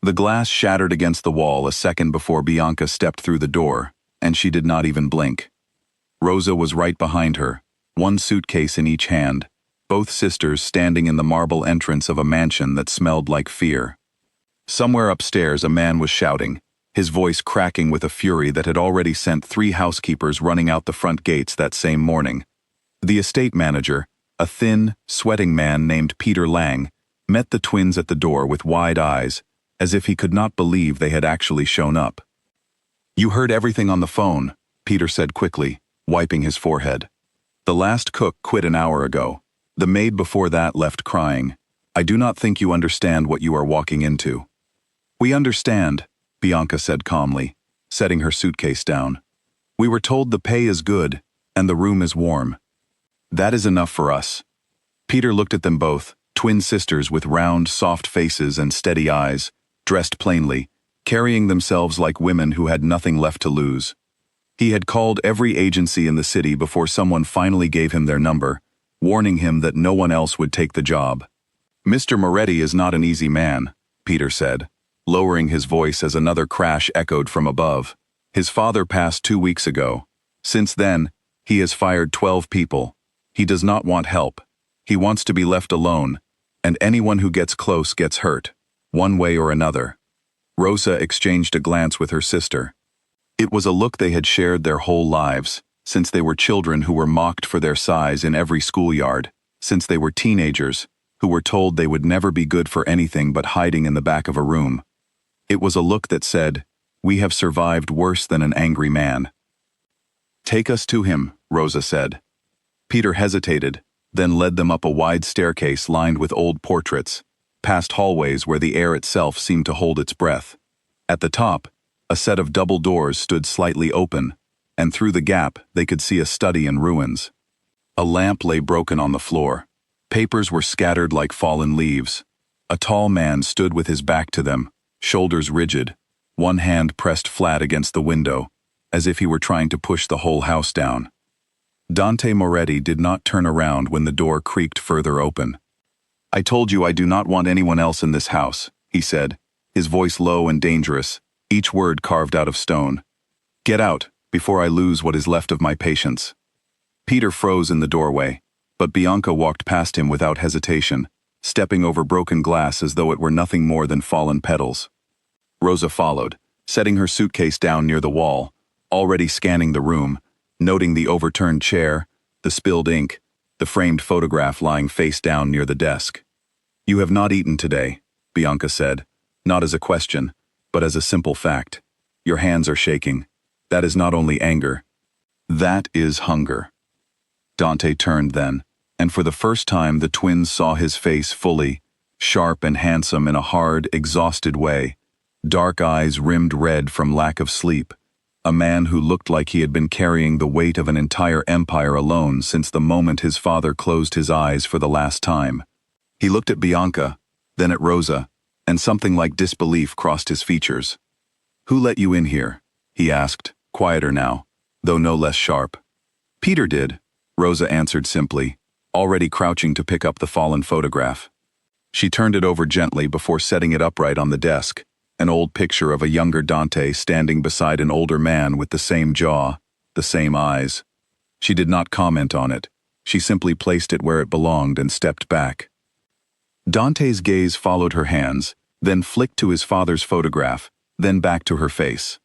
The glass shattered against the wall a second before Bianca stepped through the door, and she did not even blink. Rosa was right behind her, one suitcase in each hand, both sisters standing in the marble entrance of a mansion that smelled like fear. Somewhere upstairs a man was shouting, his voice cracking with a fury that had already sent 3 housekeepers running out the front gates that same morning. The estate manager, a thin, sweating man named Peter Lang, met the twins at the door with wide eyes, as if he could not believe they had actually shown up. "You heard everything on the phone," Peter said quickly, wiping his forehead. "The last cook quit an hour ago. The maid before that left crying. I do not think you understand what you are walking into." "We understand," Bianca said calmly, setting her suitcase down. "We were told the pay is good, and the room is warm. That is enough for us." Peter looked at them both, twin sisters with round, soft faces and steady eyes, dressed plainly, carrying themselves like women who had nothing left to lose. He had called every agency in the city before someone finally gave him their number, warning him that no one else would take the job. "Mr. Moretti is not an easy man," Peter said, lowering his voice as another crash echoed from above. "His father passed 2 weeks ago. Since then, he has fired 12 people. He does not want help. He wants to be left alone, and anyone who gets close gets hurt, one way or another." Rosa exchanged a glance with her sister. It was a look they had shared their whole lives, since they were children who were mocked for their size in every schoolyard, since they were teenagers, who were told they would never be good for anything but hiding in the back of a room. It was a look that said, "We have survived worse than an angry man." "Take us to him," Rosa said. Peter hesitated, then led them up a wide staircase lined with old portraits, past hallways where the air itself seemed to hold its breath. At the top, a set of double doors stood slightly open, and through the gap they could see a study in ruins. A lamp lay broken on the floor. Papers were scattered like fallen leaves. A tall man stood with his back to them, shoulders rigid, one hand pressed flat against the window, as if he were trying to push the whole house down. Dante Moretti did not turn around when the door creaked further open. "I told you I do not want anyone else in this house," he said, his voice low and dangerous, each word carved out of stone. "Get out, before I lose what is left of my patience." Peter froze in the doorway, but Bianca walked past him without hesitation, stepping over broken glass as though it were nothing more than fallen petals. Rosa followed, setting her suitcase down near the wall, already scanning the room, noting the overturned chair, the spilled ink, the framed photograph lying face down near the desk. "You have not eaten today," Bianca said, not as a question, but as a simple fact. "Your hands are shaking. That is not only anger. That is hunger." Dante turned then, and for the first time the twins saw his face fully, sharp and handsome in a hard, exhausted way, dark eyes rimmed red from lack of sleep, a man who looked like he had been carrying the weight of an entire empire alone since the moment his father closed his eyes for the last time. He looked at Bianca, then at Rosa, and something like disbelief crossed his features. "Who let you in here?" he asked, quieter now, though no less sharp. "Peter did," Rosa answered simply, already crouching to pick up the fallen photograph. She turned it over gently before setting it upright on the desk, an old picture of a younger Dante standing beside an older man with the same jaw, the same eyes. She did not comment on it. She simply placed it where it belonged and stepped back. Dante's gaze followed her hands, then flicked to his father's photograph, then back to her face.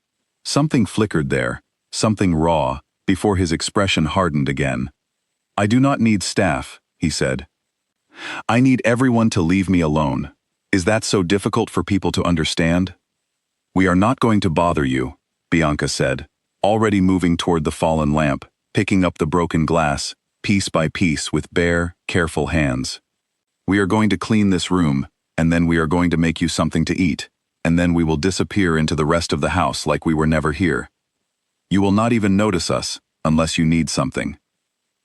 Something flickered there, something raw, before his expression hardened again. "I do not need staff," he said. "I need everyone to leave me alone. Is that so difficult for people to understand?" "We are not going to bother you," Bianca said, already moving toward the fallen lamp, picking up the broken glass, piece by piece with bare, careful hands. "We are going to clean this room, and then we are going to make you something to eat, and then we will disappear into the rest of the house like we were never here. You will not even notice us, unless you need something."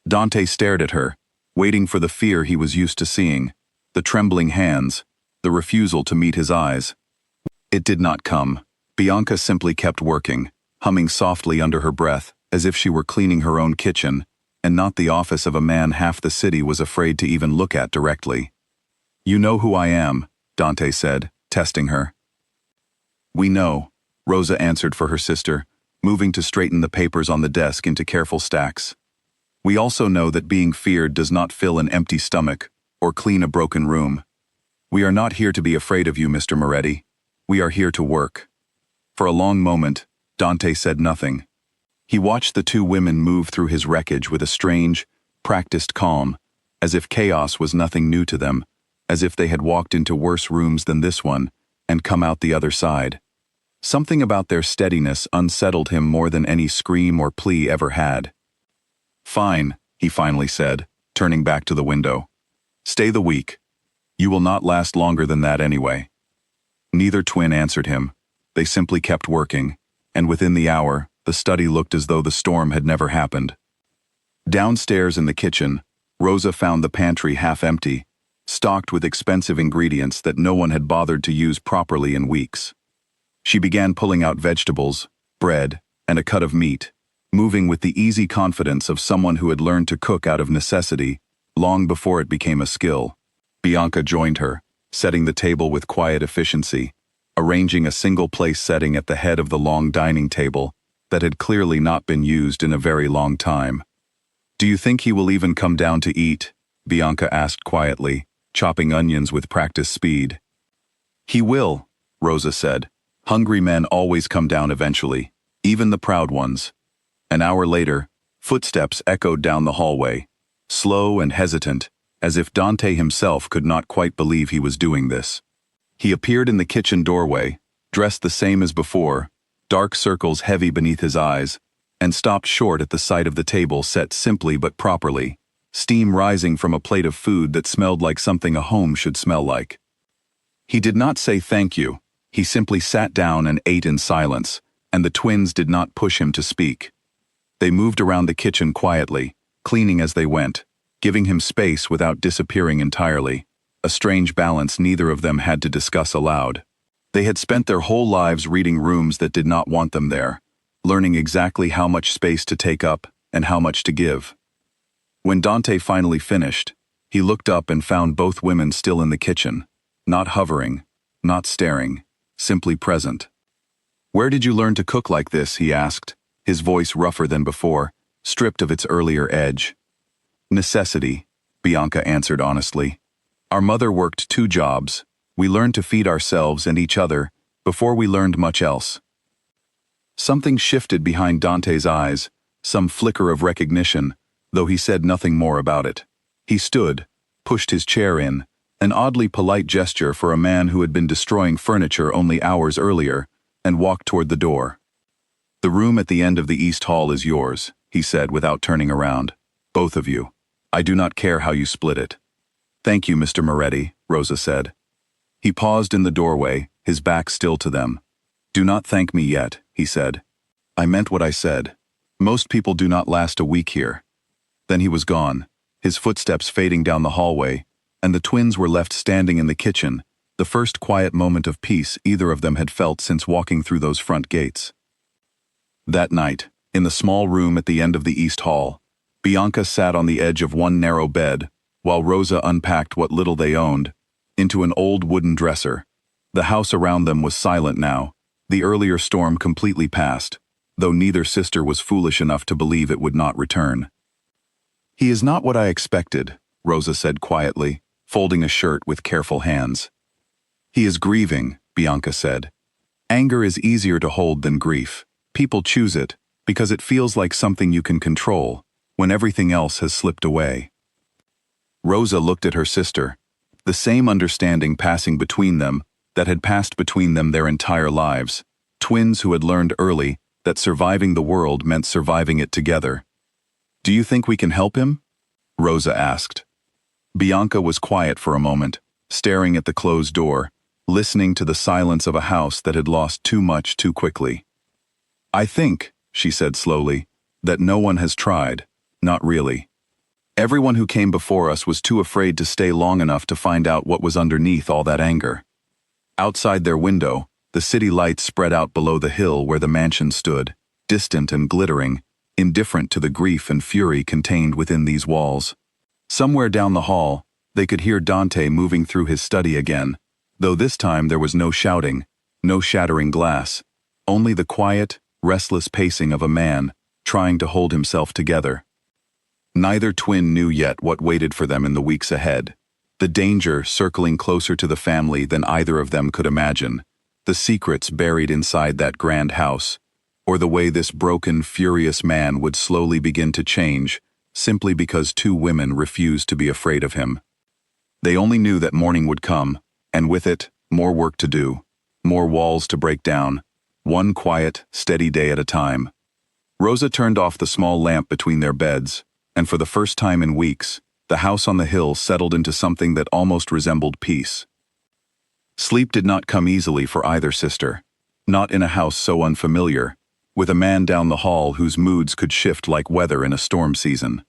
Dante stared at her, waiting for the fear he was used to seeing, the trembling hands, the refusal to meet his eyes. It did not come. Bianca simply kept working, humming softly under her breath, as if she were cleaning her own kitchen, and not the office of a man half the city was afraid to even look at directly. "You know who I am," Dante said, testing her. "We know," Rosa answered for her sister, moving to straighten the papers on the desk into careful stacks. "We also know that being feared does not fill an empty stomach or clean a broken room. We are not here to be afraid of you, Mr. Moretti. We are here to work." For a long moment, Dante said nothing. He watched the two women move through his wreckage with a strange, practiced calm, as if chaos was nothing new to them, as if they had walked into worse rooms than this one and come out the other side. Something about their steadiness unsettled him more than any scream or plea ever had. "Fine," he finally said, turning back to the window. "Stay the week. You will not last longer than that anyway." Neither twin answered him. They simply kept working, and within the hour, the study looked as though the storm had never happened. Downstairs in the kitchen, Rosa found the pantry half empty, stocked with expensive ingredients that no one had bothered to use properly in weeks. She began pulling out vegetables, bread, and a cut of meat, moving with the easy confidence of someone who had learned to cook out of necessity, long before it became a skill. Bianca joined her, setting the table with quiet efficiency, arranging a single-place setting at the head of the long dining table that had clearly not been used in a very long time. "Do you think he will even come down to eat?" Bianca asked quietly, chopping onions with practiced speed. "He will," Rosa said. "Hungry men always come down eventually, even the proud ones." An hour later, footsteps echoed down the hallway, slow and hesitant, as if Dante himself could not quite believe he was doing this. He appeared in the kitchen doorway, dressed the same as before, dark circles heavy beneath his eyes, and stopped short at the sight of the table set simply but properly, steam rising from a plate of food that smelled like something a home should smell like. He did not say thank you. He simply sat down and ate in silence, and the twins did not push him to speak. They moved around the kitchen quietly, cleaning as they went, giving him space without disappearing entirely, a strange balance neither of them had to discuss aloud. They had spent their whole lives reading rooms that did not want them there, learning exactly how much space to take up and how much to give. When Dante finally finished, he looked up and found both women still in the kitchen, not hovering, not staring, simply present. "Where did you learn to cook like this?" he asked, his voice rougher than before, stripped of its earlier edge. "Necessity," Bianca answered honestly. "Our mother worked 2 jobs. We learned to feed ourselves and each other before we learned much else." Something shifted behind Dante's eyes, some flicker of recognition, though he said nothing more about it. He stood, pushed his chair in, an oddly polite gesture for a man who had been destroying furniture only hours earlier, and walked toward the door. "The room at the end of the East Hall is yours," he said without turning around. "Both of you. I do not care how you split it." "Thank you, Mr. Moretti," Rosa said. He paused in the doorway, his back still to them. "Do not thank me yet," he said. "I meant what I said. Most people do not last a week here." Then he was gone, his footsteps fading down the hallway, and the twins were left standing in the kitchen, the first quiet moment of peace either of them had felt since walking through those front gates. That night, in the small room at the end of the East Hall, Bianca sat on the edge of one narrow bed, while Rosa unpacked what little they owned, into an old wooden dresser. The house around them was silent now, the earlier storm completely past, though neither sister was foolish enough to believe it would not return. "He is not what I expected," Rosa said quietly, folding a shirt with careful hands. "He is grieving," Bianca said. "Anger is easier to hold than grief. People choose it because it feels like something you can control, when everything else has slipped away." Rosa looked at her sister, the same understanding passing between them that had passed between them their entire lives, twins who had learned early that surviving the world meant surviving it together. "Do you think we can help him?" Rosa asked. Bianca was quiet for a moment, staring at the closed door, listening to the silence of a house that had lost too much too quickly. "I think," she said slowly, "that no one has tried, not really. Everyone who came before us was too afraid to stay long enough to find out what was underneath all that anger." Outside their window, the city lights spread out below the hill where the mansion stood, distant and glittering, indifferent to the grief and fury contained within these walls. Somewhere down the hall, they could hear Dante moving through his study again, though this time there was no shouting, No shattering glass. Only the quiet, restless pacing of a man trying to hold himself together. Neither twin knew yet what waited for them in the weeks ahead. The danger circling closer to the family than either of them could imagine. The secrets buried inside that grand house. Or the way this broken, furious man would slowly begin to change, simply because two women refused to be afraid of him. They only knew that morning would come, and with it, more work to do, more walls to break down, one quiet, steady day at a time. Rosa turned off the small lamp between their beds, and for the first time in weeks, the house on the hill settled into something that almost resembled peace. Sleep did not come easily for either sister, not in a house so unfamiliar, with a man down the hall whose moods could shift like weather in a storm season.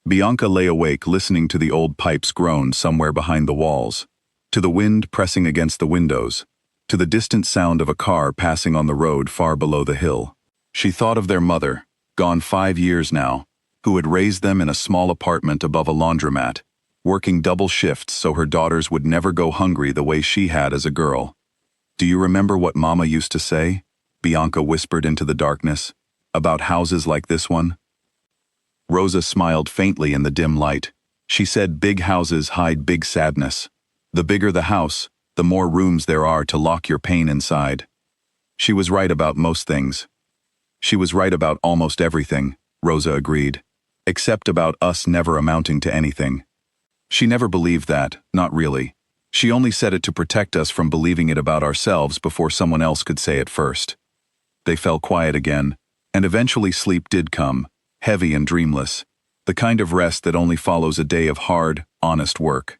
Bianca lay awake listening to the old pipes groan somewhere behind the walls, to the wind pressing against the windows, to the distant sound of a car passing on the road far below the hill. She thought of their mother, gone 5 years now, who had raised them in a small apartment above a laundromat, working double shifts so her daughters would never go hungry the way she had as a girl. "Do you remember what Mama used to say?" Bianca whispered into the darkness, "about houses like this one?" Rosa smiled faintly in the dim light. She said big houses hide big sadness. The bigger the house, the more rooms there are to lock your pain inside. She was right about most things. She was right about almost everything, Rosa agreed, except about us never amounting to anything. She never believed that, not really. She only said it to protect us from believing it about ourselves before someone else could say it first. They fell quiet again, and eventually sleep did come, heavy and dreamless, the kind of rest that only follows a day of hard, honest work.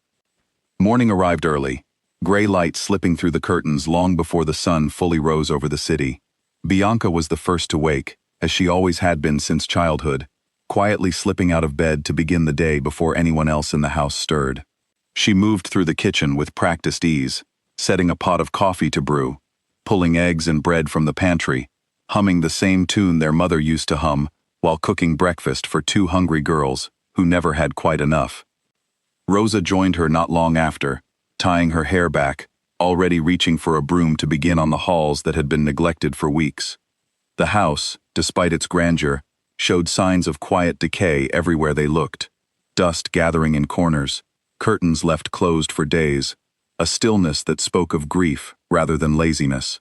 Morning arrived early, gray light slipping through the curtains long before the sun fully rose over the city. Bianca was the first to wake, as she always had been since childhood, quietly slipping out of bed to begin the day before anyone else in the house stirred. She moved through the kitchen with practiced ease, setting a pot of coffee to brew, pulling eggs and bread from the pantry, humming the same tune their mother used to hum while cooking breakfast for two hungry girls who never had quite enough. Rosa joined her not long after, tying her hair back, already reaching for a broom to begin on the halls that had been neglected for weeks. The house, despite its grandeur, showed signs of quiet decay everywhere they looked. Dust gathering in corners, curtains left closed for days, a stillness that spoke of grief rather than laziness.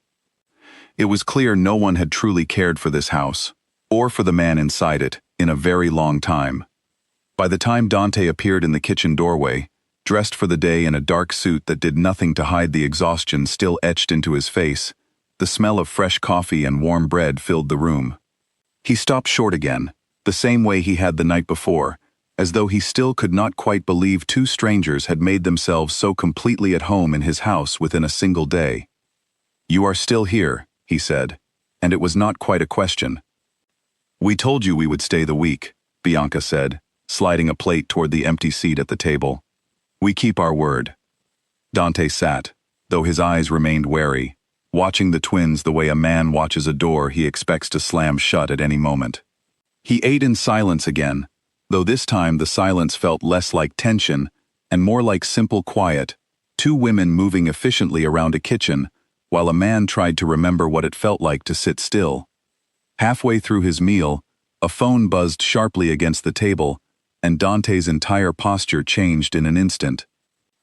It was clear no one had truly cared for this house, or for the man inside it, in a very long time. By the time Dante appeared in the kitchen doorway, dressed for the day in a dark suit that did nothing to hide the exhaustion still etched into his face, the smell of fresh coffee and warm bread filled the room. He stopped short again, the same way he had the night before, as though he still could not quite believe two strangers had made themselves so completely at home in his house within a single day. "You are still here," he said, and it was not quite a question. "We told you we would stay the week," Bianca said, sliding a plate toward the empty seat at the table. "We keep our word." Dante sat, though his eyes remained wary, watching the twins the way a man watches a door he expects to slam shut at any moment. He ate in silence again, though this time the silence felt less like tension and more like simple quiet, two women moving efficiently around a kitchen, while a man tried to remember what it felt like to sit still. Halfway through his meal, a phone buzzed sharply against the table, and Dante's entire posture changed in an instant.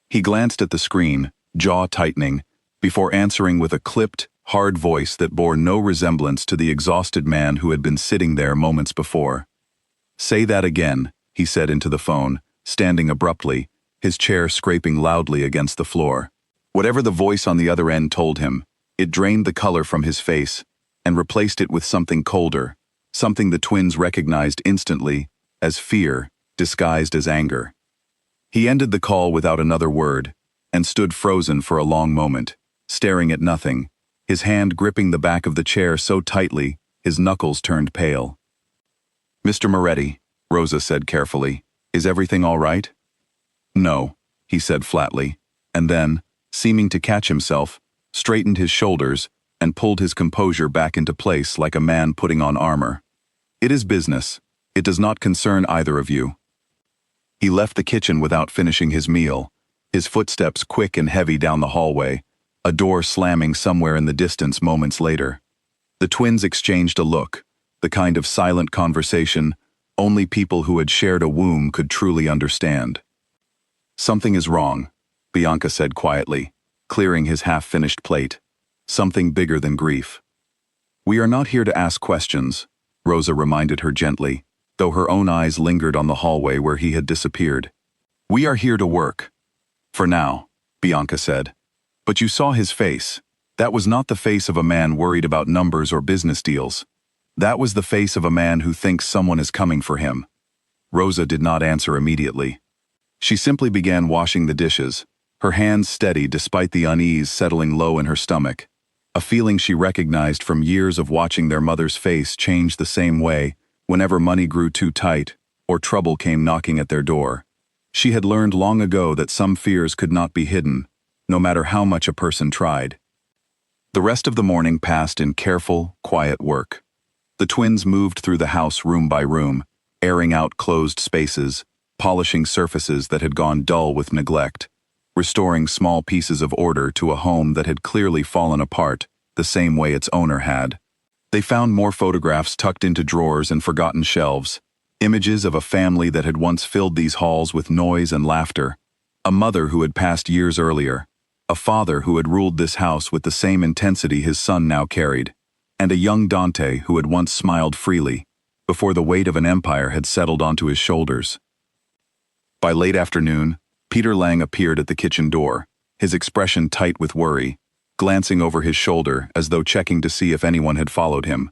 He glanced at the screen, jaw tightening, before answering with a clipped, hard voice that bore no resemblance to the exhausted man who had been sitting there moments before. "Say that again," he said into the phone, standing abruptly, his chair scraping loudly against the floor. Whatever the voice on the other end told him, it drained the color from his face and replaced it with something colder, something the twins recognized instantly as fear disguised as anger. He ended the call without another word and stood frozen for a long moment, staring at nothing, his hand gripping the back of the chair so tightly his knuckles turned pale. "Mr. Moretti," Rosa said carefully, "is everything all right?" "No," he said flatly, and then, seeming to catch himself, straightened his shoulders and pulled his composure back into place like a man putting on armor. "It is business. It does not concern either of you." He left the kitchen without finishing his meal, his footsteps quick and heavy down the hallway, a door slamming somewhere in the distance moments later. The twins exchanged a look, the kind of silent conversation only people who had shared a womb could truly understand. "Something is wrong," Bianca said quietly, clearing his half-finished plate. "Something bigger than grief." "We are not here to ask questions," Rosa reminded her gently, though her own eyes lingered on the hallway where he had disappeared. "We are here to work." "For now," Bianca said. "But you saw his face. That was not the face of a man worried about numbers or business deals. That was the face of a man who thinks someone is coming for him." Rosa did not answer immediately. She simply began washing the dishes, her hands steady despite the unease settling low in her stomach, a feeling she recognized from years of watching their mother's face change the same way whenever money grew too tight or trouble came knocking at their door. She had learned long ago that some fears could not be hidden, no matter how much a person tried. The rest of the morning passed in careful, quiet work. The twins moved through the house room by room, airing out closed spaces, polishing surfaces that had gone dull with neglect, restoring small pieces of order to a home that had clearly fallen apart, the same way its owner had. They found more photographs tucked into drawers and forgotten shelves, images of a family that had once filled these halls with noise and laughter, a mother who had passed years earlier, a father who had ruled this house with the same intensity his son now carried, and a young Dante who had once smiled freely, before the weight of an empire had settled onto his shoulders. By late afternoon, Peter Lang appeared at the kitchen door, his expression tight with worry, glancing over his shoulder as though checking to see if anyone had followed him.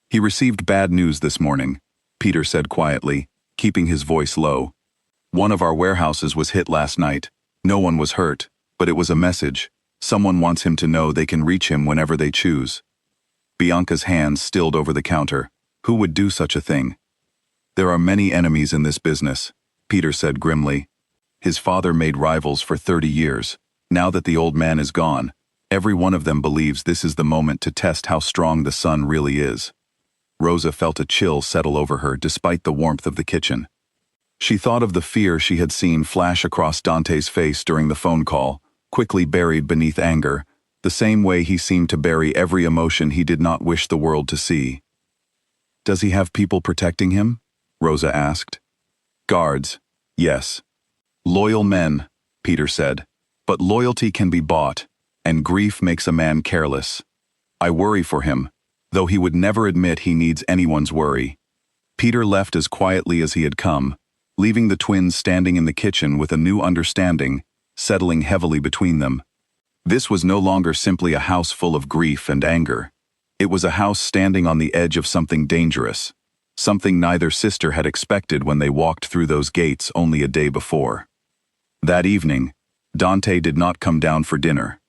"He received bad news this morning," Peter said quietly, keeping his voice low. "One of our warehouses was hit last night. No one was hurt, but it was a message. Someone wants him to know they can reach him whenever they choose." Bianca's hands stilled over the counter. Who would do such a thing? "There are many enemies in this business," Peter said grimly. His father made rivals for 30 years. Now that the old man is gone, every one of them believes this is the moment to test how strong the son really is. Rosa felt a chill settle over her despite the warmth of the kitchen. She thought of the fear she had seen flash across Dante's face during the phone call, quickly buried beneath anger, the same way he seemed to bury every emotion he did not wish the world to see. "Does he have people protecting him?" Rosa asked. "Guards, yes. Loyal men," Peter said. "But loyalty can be bought, and grief makes a man careless. I worry for him, though he would never admit he needs anyone's worry." Peter left as quietly as he had come, leaving the twins standing in the kitchen with a new understanding, settling heavily between them. This was no longer simply a house full of grief and anger. It was a house standing on the edge of something dangerous, something neither sister had expected when they walked through those gates only a day before. That evening, Dante did not come down for dinner.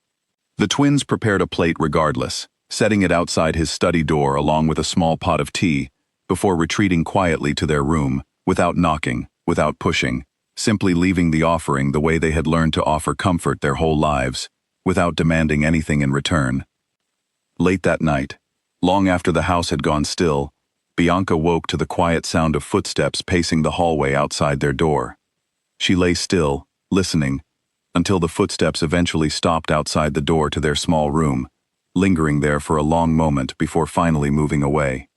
The twins prepared a plate regardless, setting it outside his study door along with a small pot of tea, before retreating quietly to their room, without knocking, without pushing, simply leaving the offering the way they had learned to offer comfort their whole lives, without demanding anything in return. Late that night, long after the house had gone still, Bianca woke to the quiet sound of footsteps pacing the hallway outside their door. She lay still, listening, until the footsteps eventually stopped outside the door to their small room, lingering there for a long moment before finally moving away.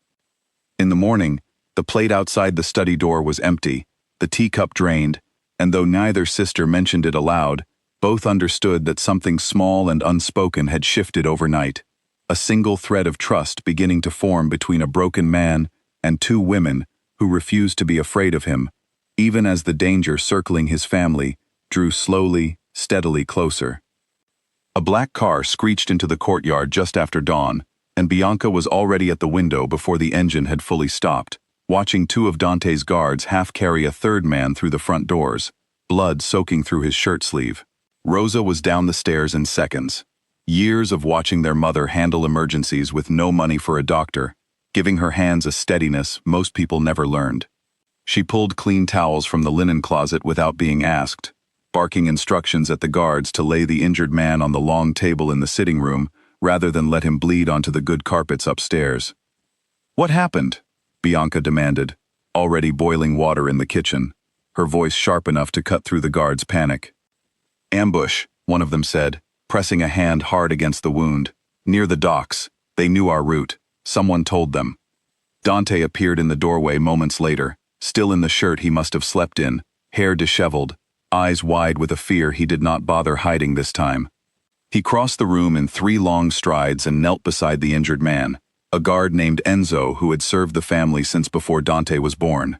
In the morning, the plate outside the study door was empty, the teacup drained, and though neither sister mentioned it aloud, both understood that something small and unspoken had shifted overnight, a single thread of trust beginning to form between a broken man and two women who refused to be afraid of him, even as the danger circling his family drew slowly, steadily closer. A black car screeched into the courtyard just after dawn, and Bianca was already at the window before the engine had fully stopped, watching two of Dante's guards half-carry a third man through the front doors, blood soaking through his shirt sleeve. Rosa was down the stairs in seconds. Years of watching their mother handle emergencies with no money for a doctor, giving her hands a steadiness most people never learned. She pulled clean towels from the linen closet without being asked, barking instructions at the guards to lay the injured man on the long table in the sitting room rather than let him bleed onto the good carpets upstairs. "What happened?" Bianca demanded, already boiling water in the kitchen, her voice sharp enough to cut through the guards' panic. "Ambush," one of them said. pressing a hand hard against the wound. "Near the docks. They knew our route. Someone told them." Dante appeared in the doorway moments later, still in the shirt he must have slept in, hair disheveled, eyes wide with a fear he did not bother hiding this time. He crossed the room in 3 long strides and knelt beside the injured man, a guard named Enzo who had served the family since before Dante was born.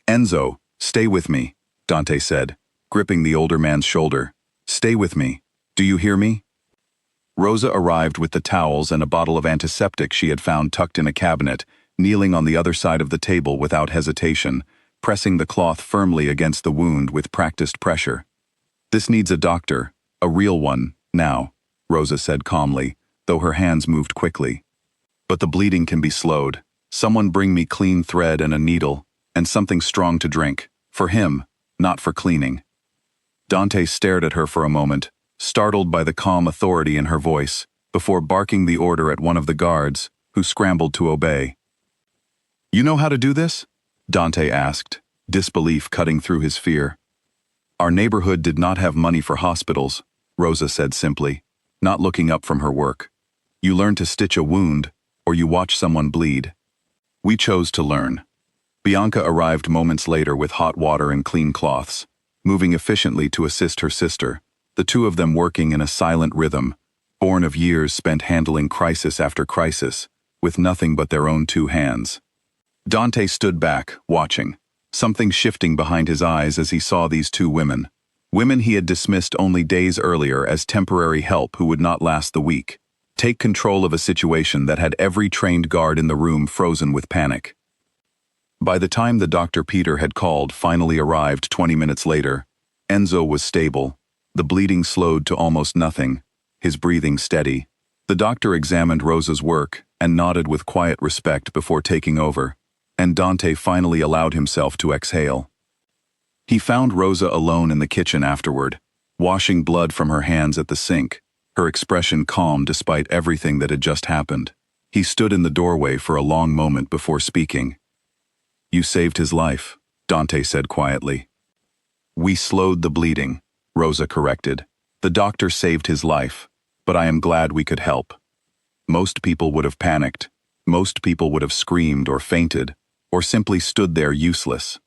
"Enzo, stay with me," Dante said, gripping the older man's shoulder. "Stay with me. Do you hear me?" Rosa arrived with the towels and a bottle of antiseptic she had found tucked in a cabinet, kneeling on the other side of the table without hesitation, pressing the cloth firmly against the wound with practiced pressure. "This needs a doctor, a real one, now," Rosa said calmly, though her hands moved quickly. "But the bleeding can be slowed. Someone bring me clean thread and a needle, and something strong to drink. For him, not for cleaning." Dante stared at her for a moment, startled by the calm authority in her voice, before barking the order at one of the guards, who scrambled to obey. "You know how to do this?" Dante asked, disbelief cutting through his fear. "Our neighborhood did not have money for hospitals," Rosa said simply, not looking up from her work. "You learn to stitch a wound, or you watch someone bleed. We chose to learn." Bianca arrived moments later with hot water and clean cloths, moving efficiently to assist her sister, the two of them working in a silent rhythm, born of years spent handling crisis after crisis, with nothing but their own 2 hands. Dante stood back, watching, something shifting behind his eyes as he saw these 2 women. Women he had dismissed only days earlier as temporary help who would not last the week, take control of a situation that had every trained guard in the room frozen with panic. By the time the Dr. Peter had called finally arrived 20 minutes later, Enzo was stable, the bleeding slowed to almost nothing, his breathing steady. The doctor examined Rosa's work and nodded with quiet respect before taking over, and Dante finally allowed himself to exhale. He found Rosa alone in the kitchen afterward, washing blood from her hands at the sink, her expression calm despite everything that had just happened. He stood in the doorway for a long moment before speaking. "You saved his life," Dante said quietly. "We slowed the bleeding," Rosa corrected. "The doctor saved his life, but I am glad we could help. Most people would have panicked. Most people would have screamed or fainted, or simply stood there useless."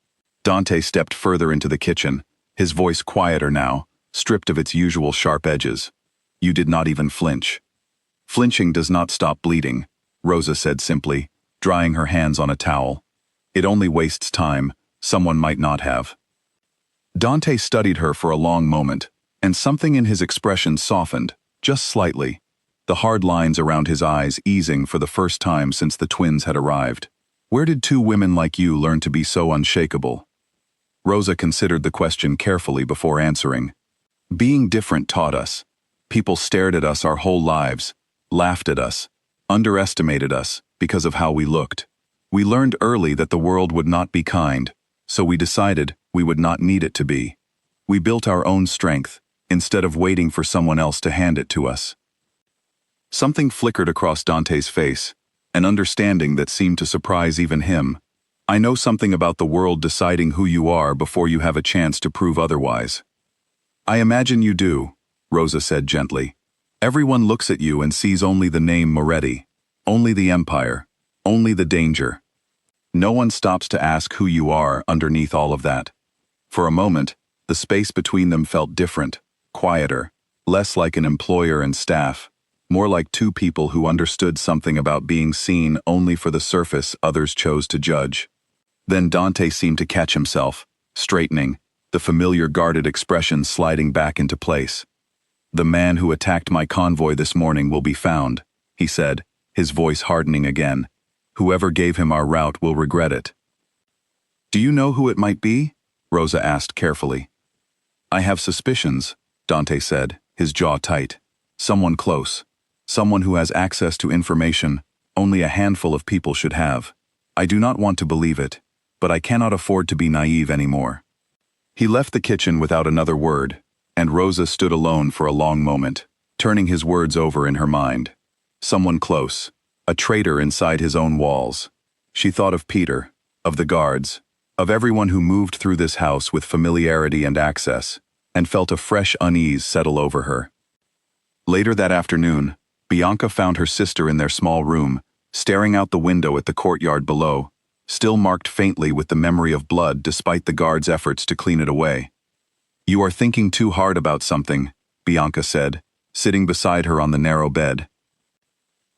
Dante stepped further into the kitchen, his voice quieter now, stripped of its usual sharp edges. "You did not even flinch." "Flinching does not stop bleeding," Rosa said simply, drying her hands on a towel. "It only wastes time someone might not have." Dante studied her for a long moment, and something in his expression softened, just slightly, the hard lines around his eyes easing for the first time since the twins had arrived. "Where did 2 women like you learn to be so unshakable?" Rosa considered the question carefully before answering. "Being different taught us. People stared at us our whole lives, laughed at us, underestimated us because of how we looked. We learned early that the world would not be kind, so we decided we would not need it to be. We built our own strength, instead of waiting for someone else to hand it to us." Something flickered across Dante's face, an understanding that seemed to surprise even him. "I know something about the world deciding who you are before you have a chance to prove otherwise." "I imagine you do," Rosa said gently. "Everyone looks at you and sees only the name Moretti, only the empire, only the danger. No one stops to ask who you are underneath all of that." For a moment, the space between them felt different, quieter, less like an employer and staff, more like 2 people who understood something about being seen only for the surface others chose to judge. Then Dante seemed to catch himself, straightening, the familiar guarded expression sliding back into place. "The man who attacked my convoy this morning will be found," he said, his voice hardening again. "Whoever gave him our route will regret it." "Do you know who it might be?" Rosa asked carefully. "I have suspicions," Dante said, his jaw tight. "Someone close. Someone who has access to information only a handful of people should have. I do not want to believe it, but I cannot afford to be naive anymore." He left the kitchen without another word, and Rosa stood alone for a long moment, turning his words over in her mind. Someone close, a traitor inside his own walls. She thought of Peter, of the guards, of everyone who moved through this house with familiarity and access, and felt a fresh unease settle over her. Later that afternoon, Bianca found her sister in their small room, staring out the window at the courtyard below, still marked faintly with the memory of blood despite the guards' efforts to clean it away. "You are thinking too hard about something," Bianca said, sitting beside her on the narrow bed.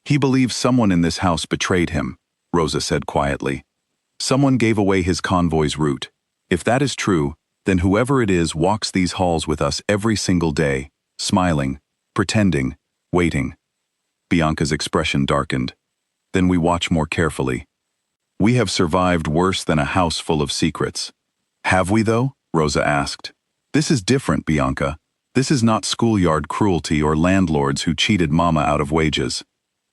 "He believes someone in this house betrayed him," Rosa said quietly. "Someone gave away his convoy's route. If that is true, then whoever it is walks these halls with us every single day, smiling, pretending, waiting." Bianca's expression darkened. "Then we watch more carefully. We have survived worse than a house full of secrets." "Have we, though?" Rosa asked. "This is different, Bianca. This is not schoolyard cruelty or landlords who cheated Mama out of wages.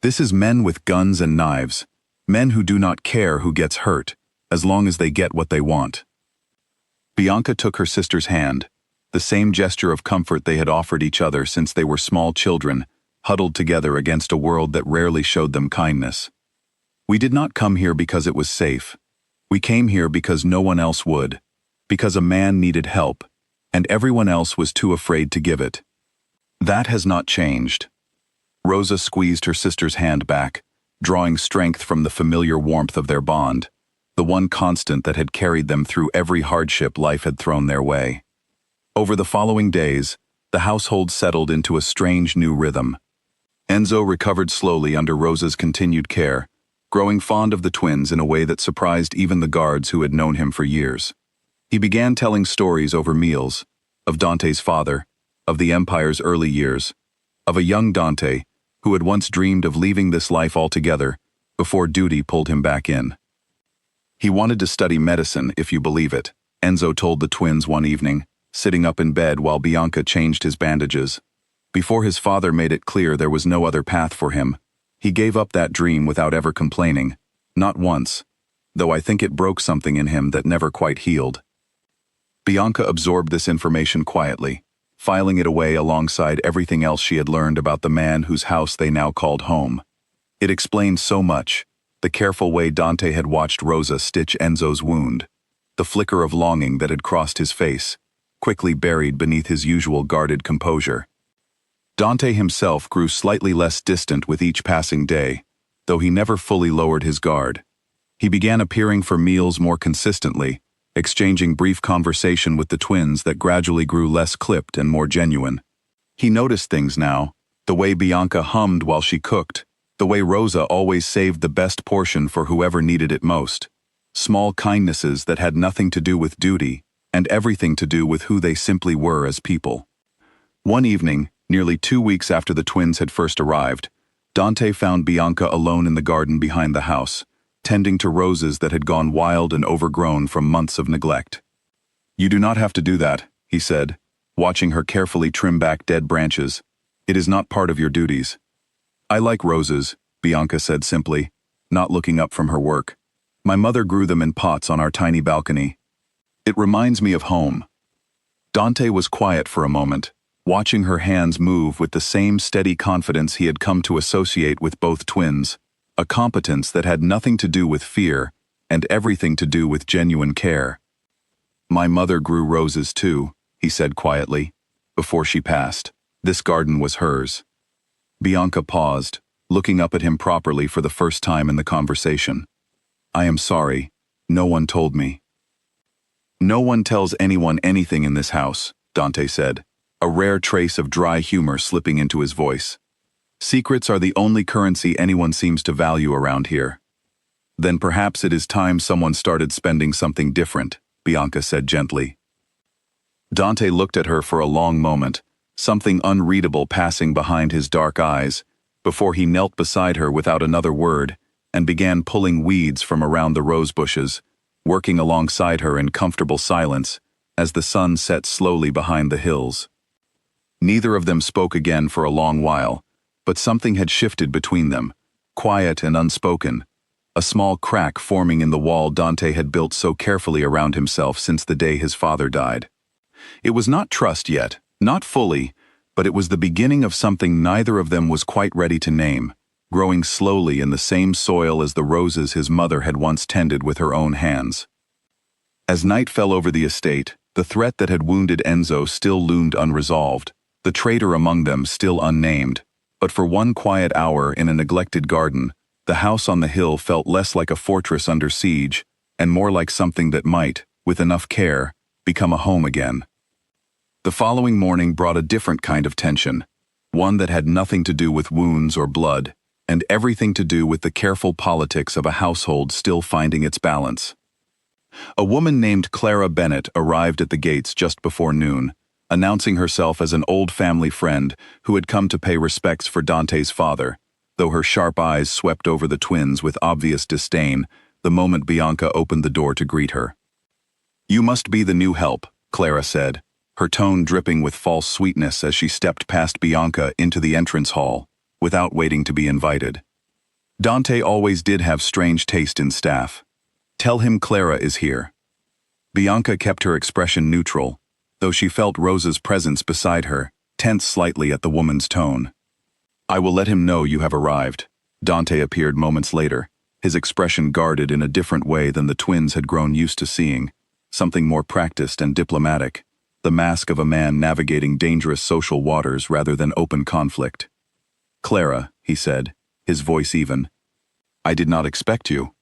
This is men with guns and knives, men who do not care who gets hurt, as long as they get what they want." Bianca took her sister's hand, the same gesture of comfort they had offered each other since they were small children, huddled together against a world that rarely showed them kindness. "We did not come here because it was safe. We came here because no one else would, because a man needed help, and everyone else was too afraid to give it. That has not changed." Rosa squeezed her sister's hand back, drawing strength from the familiar warmth of their bond, the one constant that had carried them through every hardship life had thrown their way. Over the following days, the household settled into a strange new rhythm. Enzo recovered slowly under Rosa's continued care, growing fond of the twins in a way that surprised even the guards who had known him for years. He began telling stories over meals, of Dante's father, of the Empire's early years, of a young Dante who had once dreamed of leaving this life altogether before duty pulled him back in. "He wanted to study medicine, if you believe it," Enzo told the twins one evening, sitting up in bed while Bianca changed his bandages. Before his father made it clear there was no other path for him, he gave up that dream without ever complaining, not once, though I think it broke something in him that never quite healed. Bianca absorbed this information quietly, filing it away alongside everything else she had learned about the man whose house they now called home. It explained so much, the careful way Dante had watched Rosa stitch Enzo's wound, the flicker of longing that had crossed his face, quickly buried beneath his usual guarded composure. Dante himself grew slightly less distant with each passing day, though he never fully lowered his guard. He began appearing for meals more consistently, exchanging brief conversation with the twins that gradually grew less clipped and more genuine. He noticed things now, the way Bianca hummed while she cooked, the way Rosa always saved the best portion for whoever needed it most. Small kindnesses that had nothing to do with duty, and everything to do with who they simply were as people. One evening, nearly 2 weeks after the twins had first arrived, Dante found Bianca alone in the garden behind the house, tending to roses that had gone wild and overgrown from months of neglect. "You do not have to do that," he said, watching her carefully trim back dead branches. "It is not part of your duties." "I like roses," Bianca said simply, not looking up from her work. "My mother grew them in pots on our tiny balcony. It reminds me of home." Dante was quiet for a moment, watching her hands move with the same steady confidence he had come to associate with both twins, a competence that had nothing to do with fear and everything to do with genuine care. "My mother grew roses too," he said quietly, before she passed. This garden was hers. Bianca paused, looking up at him properly for the first time in the conversation. "I am sorry. No one told me." "No one tells anyone anything in this house," Dante said, a rare trace of dry humor slipping into his voice. "Secrets are the only currency anyone seems to value around here." "Then perhaps it is time someone started spending something different," Bianca said gently. Dante looked at her for a long moment, something unreadable passing behind his dark eyes, before he knelt beside her without another word and began pulling weeds from around the rose bushes, working alongside her in comfortable silence as the sun set slowly behind the hills. Neither of them spoke again for a long while, but something had shifted between them, quiet and unspoken, a small crack forming in the wall Dante had built so carefully around himself since the day his father died. It was not trust yet, not fully, but it was the beginning of something neither of them was quite ready to name, growing slowly in the same soil as the roses his mother had once tended with her own hands. As night fell over the estate, the threat that had wounded Enzo still loomed unresolved, the traitor among them still unnamed, but for one quiet hour in a neglected garden, the house on the hill felt less like a fortress under siege, and more like something that might, with enough care, become a home again. The following morning brought a different kind of tension, one that had nothing to do with wounds or blood, and everything to do with the careful politics of a household still finding its balance. A woman named Clara Bennett arrived at the gates just before noon, announcing herself as an old family friend who had come to pay respects for Dante's father, though her sharp eyes swept over the twins with obvious disdain the moment Bianca opened the door to greet her. "You must be the new help," Clara said, her tone dripping with false sweetness as she stepped past Bianca into the entrance hall, without waiting to be invited. Dante always did have strange taste in staff. "Tell him Clara is here." Bianca kept her expression neutral, though she felt Rosa's presence beside her, tense slightly at the woman's tone. "I will let him know you have arrived." Dante appeared moments later, his expression guarded in a different way than the twins had grown used to seeing, something more practiced and diplomatic, the mask of a man navigating dangerous social waters rather than open conflict. "Clara," he said, his voice even. "I did not expect you."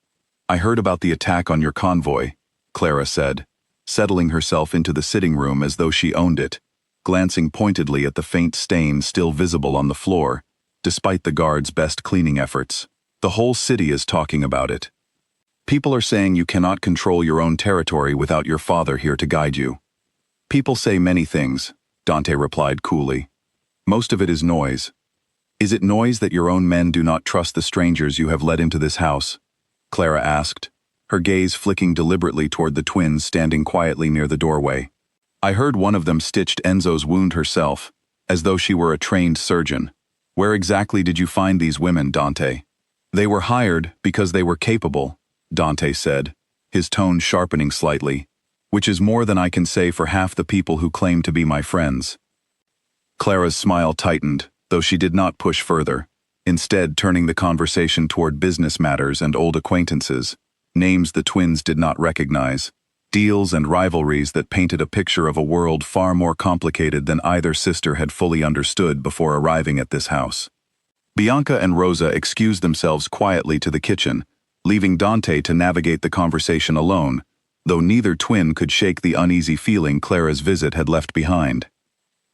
"I heard about the attack on your convoy," Clara said, settling herself into the sitting room as though she owned it, glancing pointedly at the faint stain still visible on the floor, despite the guards' best cleaning efforts. "The whole city is talking about it. People are saying you cannot control your own territory without your father here to guide you." "People say many things," Dante replied coolly. "Most of it is noise." "Is it noise that your own men do not trust the strangers you have let into this house?" Clara asked, her gaze flicking deliberately toward the twins standing quietly near the doorway. "I heard one of them stitched Enzo's wound herself, as though she were a trained surgeon. Where exactly did you find these women, Dante?" "They were hired because they were capable," Dante said, his tone sharpening slightly, "which is more than I can say for half the people who claim to be my friends." Clara's smile tightened, though she did not push further, instead turning the conversation toward business matters and old acquaintances, names the twins did not recognize, deals and rivalries that painted a picture of a world far more complicated than either sister had fully understood before arriving at this house. Bianca and Rosa excused themselves quietly to the kitchen, leaving Dante to navigate the conversation alone, though neither twin could shake the uneasy feeling Clara's visit had left behind.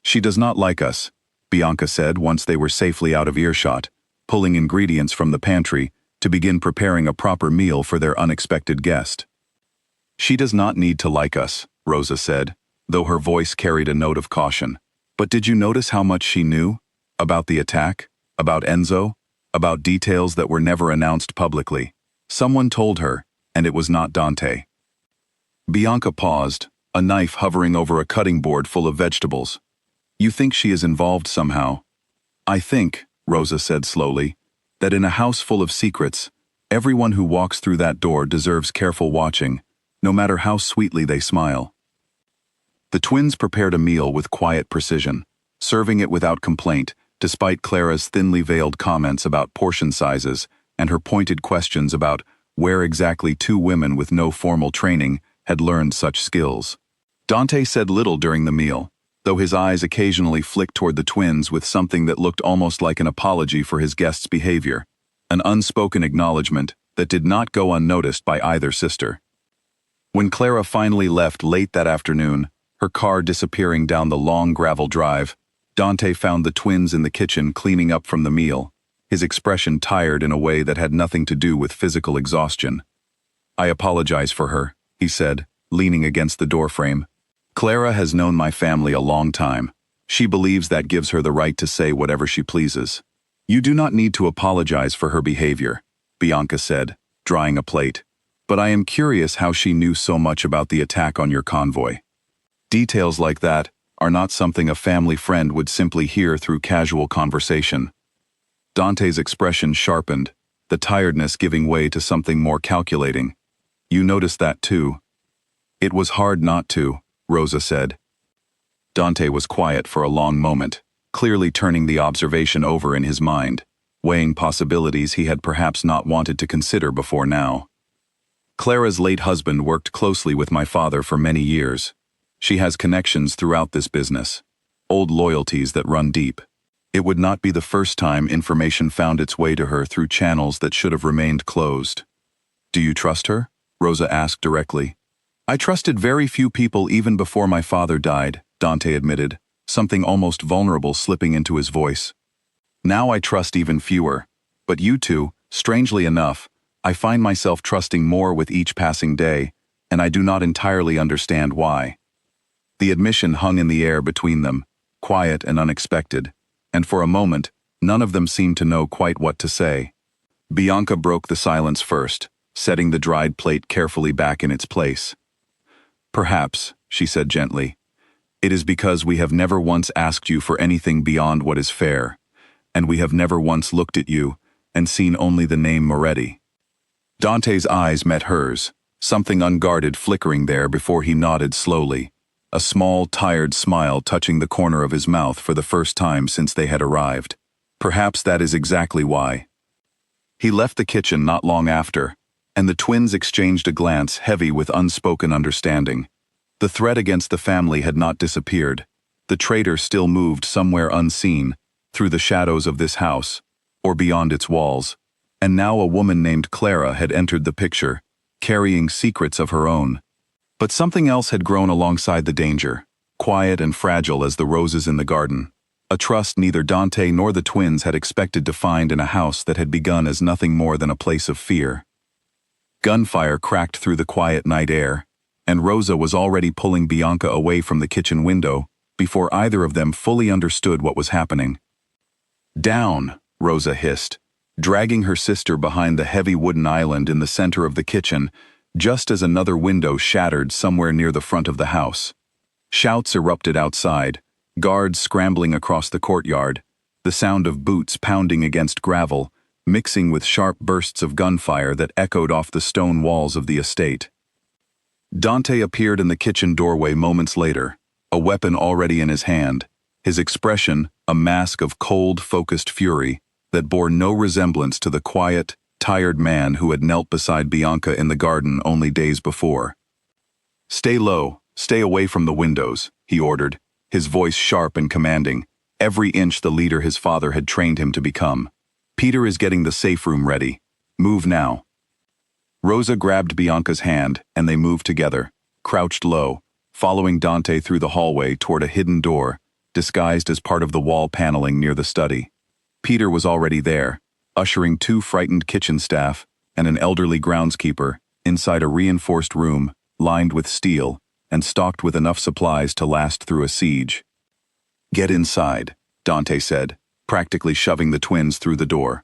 "She does not like us," Bianca said once they were safely out of earshot, pulling ingredients from the pantry to begin preparing a proper meal for their unexpected guest. "She does not need to like us," Rosa said, though her voice carried a note of caution. "But did you notice how much she knew? About the attack? About Enzo? About details that were never announced publicly? Someone told her, and it was not Dante." Bianca paused, a knife hovering over a cutting board full of vegetables. "You think she is involved somehow?" "I think," Rosa said slowly, "that in a house full of secrets, everyone who walks through that door deserves careful watching, no matter how sweetly they smile." The twins prepared a meal with quiet precision, serving it without complaint, despite Clara's thinly veiled comments about portion sizes and her pointed questions about where exactly two women with no formal training had learned such skills. Dante said little during the meal, though his eyes occasionally flicked toward the twins with something that looked almost like an apology for his guest's behavior, an unspoken acknowledgement that did not go unnoticed by either sister. When Clara finally left late that afternoon, her car disappearing down the long gravel drive, Dante found the twins in the kitchen cleaning up from the meal, his expression tired in a way that had nothing to do with physical exhaustion. "I apologize for her," he said, leaning against the doorframe. "Clara has known my family a long time. She believes that gives her the right to say whatever she pleases." "You do not need to apologize for her behavior," Bianca said, drying a plate. "But I am curious how she knew so much about the attack on your convoy. Details like that are not something a family friend would simply hear through casual conversation." Dante's expression sharpened, the tiredness giving way to something more calculating. "You noticed that too." "It was hard not to," Rosa said. Dante was quiet for a long moment, clearly turning the observation over in his mind, weighing possibilities he had perhaps not wanted to consider before now. "Clara's late husband worked closely with my father for many years. She has connections throughout this business. old loyalties that run deep. It would not be the first time information found its way to her through channels that should have remained closed. "Do you trust her?" Rosa asked directly. "I trusted very few people even before my father died," Dante admitted, something almost vulnerable slipping into his voice. "Now I trust even fewer. But you two, strangely enough, I find myself trusting more with each passing day, and I do not entirely understand why." The admission hung in the air between them, quiet and unexpected, and for a moment, none of them seemed to know quite what to say. Bianca broke the silence first, setting the dried plate carefully back in its place. "Perhaps," she said gently, "it is because we have never once asked you for anything beyond what is fair, and we have never once looked at you and seen only the name Moretti." Dante's eyes met hers, something unguarded flickering there before he nodded slowly, a small, tired smile touching the corner of his mouth for the first time since they had arrived. Perhaps that is exactly why. He left the kitchen not long after, and the twins exchanged a glance heavy with unspoken understanding. The threat against the family had not disappeared. The traitor still moved somewhere unseen, through the shadows of this house, or beyond its walls, and now a woman named Clara had entered the picture, carrying secrets of her own. But something else had grown alongside the danger, quiet and fragile as the roses in the garden, a trust neither Dante nor the twins had expected to find in a house that had begun as nothing more than a place of fear. Gunfire cracked through the quiet night air, and Rosa was already pulling Bianca away from the kitchen window before either of them fully understood what was happening. "Down," Rosa hissed, dragging her sister behind the heavy wooden island in the center of the kitchen, just as another window shattered somewhere near the front of the house. Shouts erupted outside, guards scrambling across the courtyard, the sound of boots pounding against gravel, mixing with sharp bursts of gunfire that echoed off the stone walls of the estate. Dante appeared in the kitchen doorway moments later, a weapon already in his hand, his expression a mask of cold, focused fury that bore no resemblance to the quiet, tired man who had knelt beside Bianca in the garden only days before. "Stay low, stay away from the windows," he ordered, his voice sharp and commanding, every inch the leader his father had trained him to become. "Peter is getting the safe room ready. Move now." Rosa grabbed Bianca's hand, and they moved together, crouched low, following Dante through the hallway toward a hidden door, disguised as part of the wall paneling near the study. Peter was already there, ushering two frightened kitchen staff and an elderly groundskeeper inside a reinforced room lined with steel and stocked with enough supplies to last through a siege. "Get inside," Dante said, practically shoving the twins through the door.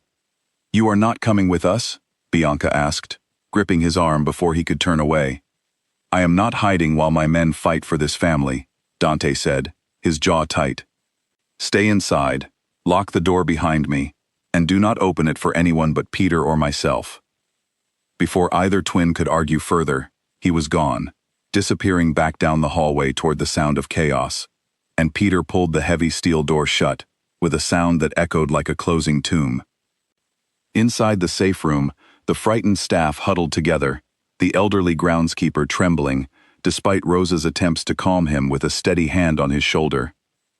"You are not coming with us?" Bianca asked, gripping his arm before he could turn away. "I am not hiding while my men fight for this family," Dante said, his jaw tight. "Stay inside, lock the door behind me, and do not open it for anyone but Peter or myself." Before either twin could argue further, he was gone, disappearing back down the hallway toward the sound of chaos, and Peter pulled the heavy steel door shut, with a sound that echoed like a closing tomb. Inside the safe room, the frightened staff huddled together, the elderly groundskeeper trembling, despite Rosa's attempts to calm him with a steady hand on his shoulder.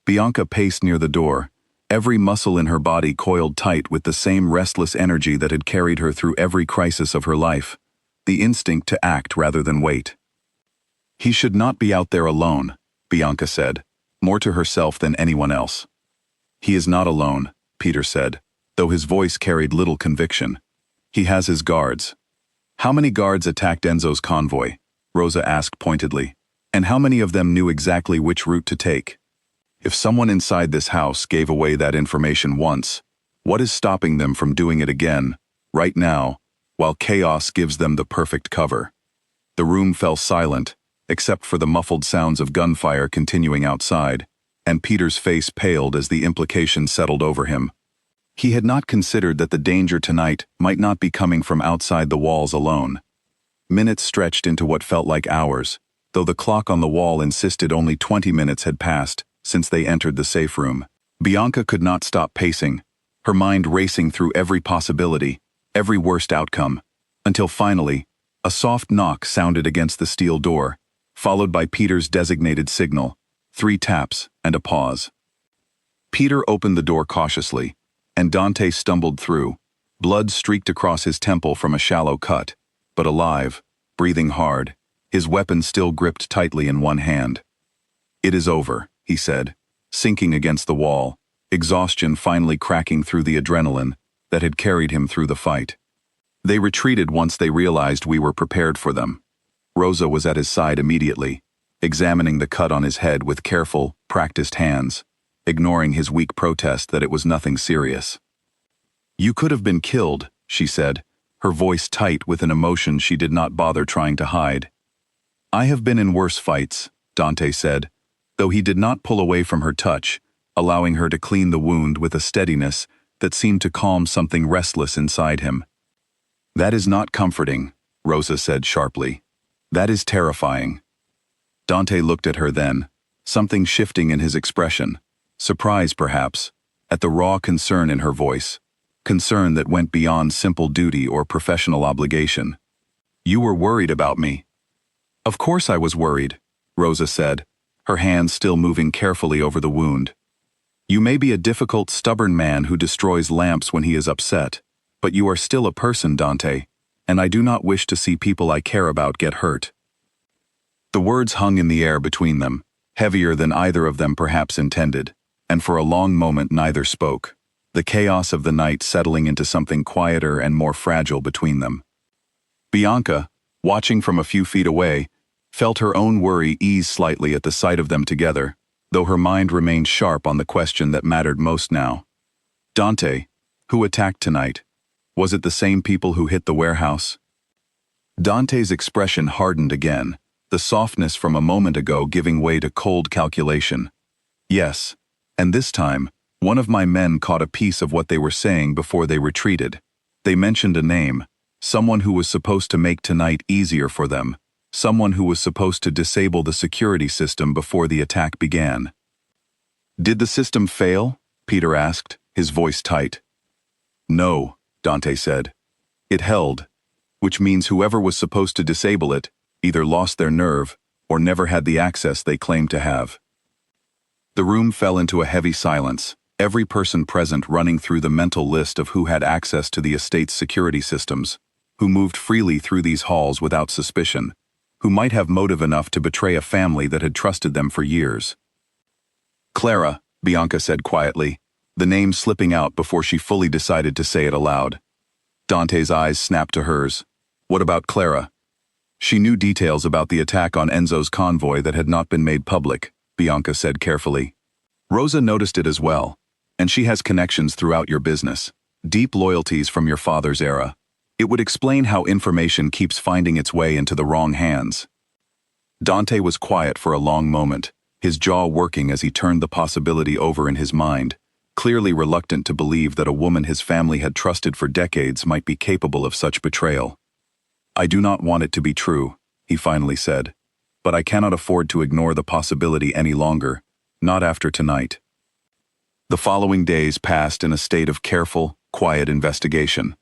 Bianca paced near the door, every muscle in her body coiled tight with the same restless energy that had carried her through every crisis of her life, the instinct to act rather than wait. "He should not be out there alone," Bianca said, more to herself than anyone else. "He is not alone," Peter said, though his voice carried little conviction. "He has his guards." "How many guards attacked Enzo's convoy?" Rosa asked pointedly. "And how many of them knew exactly which route to take? If someone inside this house gave away that information once, what is stopping them from doing it again, right now, while chaos gives them the perfect cover?" The room fell silent, except for the muffled sounds of gunfire continuing outside, and Peter's face paled as the implication settled over him. He had not considered that the danger tonight might not be coming from outside the walls alone. Minutes stretched into what felt like hours, though the clock on the wall insisted only 20 minutes had passed since they entered the safe room. Bianca could not stop pacing, her mind racing through every possibility, every worst outcome, until finally, a soft knock sounded against the steel door, followed by Peter's designated signal, 3 taps and a pause. Peter opened the door cautiously, and Dante stumbled through. Blood streaked across his temple from a shallow cut, but alive, breathing hard, his weapon still gripped tightly in one hand. "It is over," he said, sinking against the wall, exhaustion finally cracking through the adrenaline that had carried him through the fight. They retreated once they realized we were prepared for them. Rosa was at his side immediately, examining the cut on his head with careful, practiced hands, ignoring his weak protest that it was nothing serious. "You could have been killed," she said, her voice tight with an emotion she did not bother trying to hide. "I have been in worse fights," Dante said, though he did not pull away from her touch, allowing her to clean the wound with a steadiness that seemed to calm something restless inside him. "That is not comforting," Rosa said sharply. "That is terrifying." Dante looked at her then, something shifting in his expression, surprise perhaps, at the raw concern in her voice, concern that went beyond simple duty or professional obligation. "You were worried about me." "Of course I was worried," Rosa said, her hands still moving carefully over the wound. "You may be a difficult, stubborn man who destroys lamps when he is upset, but you are still a person, Dante, and I do not wish to see people I care about get hurt." The words hung in the air between them, heavier than either of them perhaps intended, and for a long moment neither spoke, the chaos of the night settling into something quieter and more fragile between them. Bianca, watching from a few feet away, felt her own worry ease slightly at the sight of them together, though her mind remained sharp on the question that mattered most now. "Dante, who attacked tonight? Was it the same people who hit the warehouse?" Dante's expression hardened again, the softness from a moment ago giving way to cold calculation. "Yes, and this time, one of my men caught a piece of what they were saying before they retreated. They mentioned a name, someone who was supposed to make tonight easier for them, someone who was supposed to disable the security system before the attack began." "Did the system fail?" Peter asked, his voice tight. "No," Dante said. "It held, which means whoever was supposed to disable it either lost their nerve or never had the access they claimed to have." The room fell into a heavy silence, every person present running through the mental list of who had access to the estate's security systems, who moved freely through these halls without suspicion, who might have motive enough to betray a family that had trusted them for years. "Clara," Bianca said quietly, the name slipping out before she fully decided to say it aloud. Dante's eyes snapped to hers. "What about Clara?" "She knew details about the attack on Enzo's convoy that had not been made public," Bianca said carefully. "Rosa noticed it as well, and she has connections throughout your business, deep loyalties from your father's era. It would explain how information keeps finding its way into the wrong hands." Dante was quiet for a long moment, his jaw working as he turned the possibility over in his mind, clearly reluctant to believe that a woman his family had trusted for decades might be capable of such betrayal. "I do not want it to be true," he finally said, "but I cannot afford to ignore the possibility any longer, not after tonight." The following days passed in a state of careful, quiet investigation.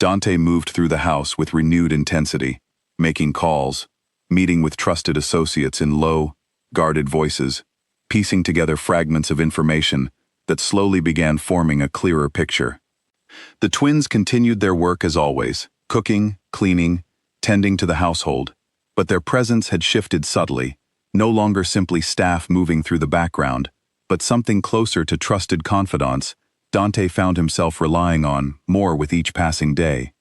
Dante moved through the house with renewed intensity, making calls, meeting with trusted associates in low, guarded voices, piecing together fragments of information that slowly began forming a clearer picture. The twins continued their work as always, cooking, cleaning, tending to the household, but their presence had shifted subtly, no longer simply staff moving through the background, but something closer to trusted confidants Dante found himself relying on more with each passing day.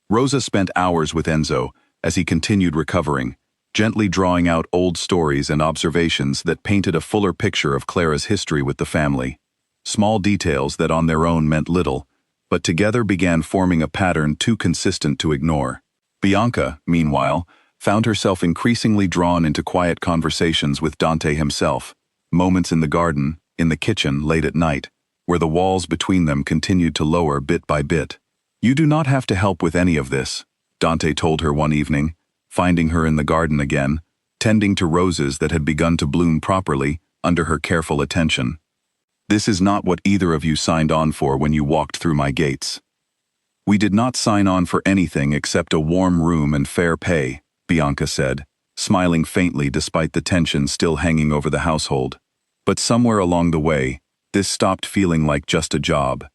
Rosa spent hours with Enzo as he continued recovering, gently drawing out old stories and observations that painted a fuller picture of Clara's history with the family. Small details that on their own meant little, but together began forming a pattern too consistent to ignore. Bianca, meanwhile, found herself increasingly drawn into quiet conversations with Dante himself, moments in the garden, in the kitchen late at night, where the walls between them continued to lower bit by bit. "You do not have to help with any of this," Dante told her one evening, finding her in the garden again, tending to roses that had begun to bloom properly under her careful attention. "This is not what either of you signed on for when you walked through my gates." "We did not sign on for anything except a warm room and fair pay," Bianca said, smiling faintly despite the tension still hanging over the household. "But somewhere along the way, This stopped feeling like just a job.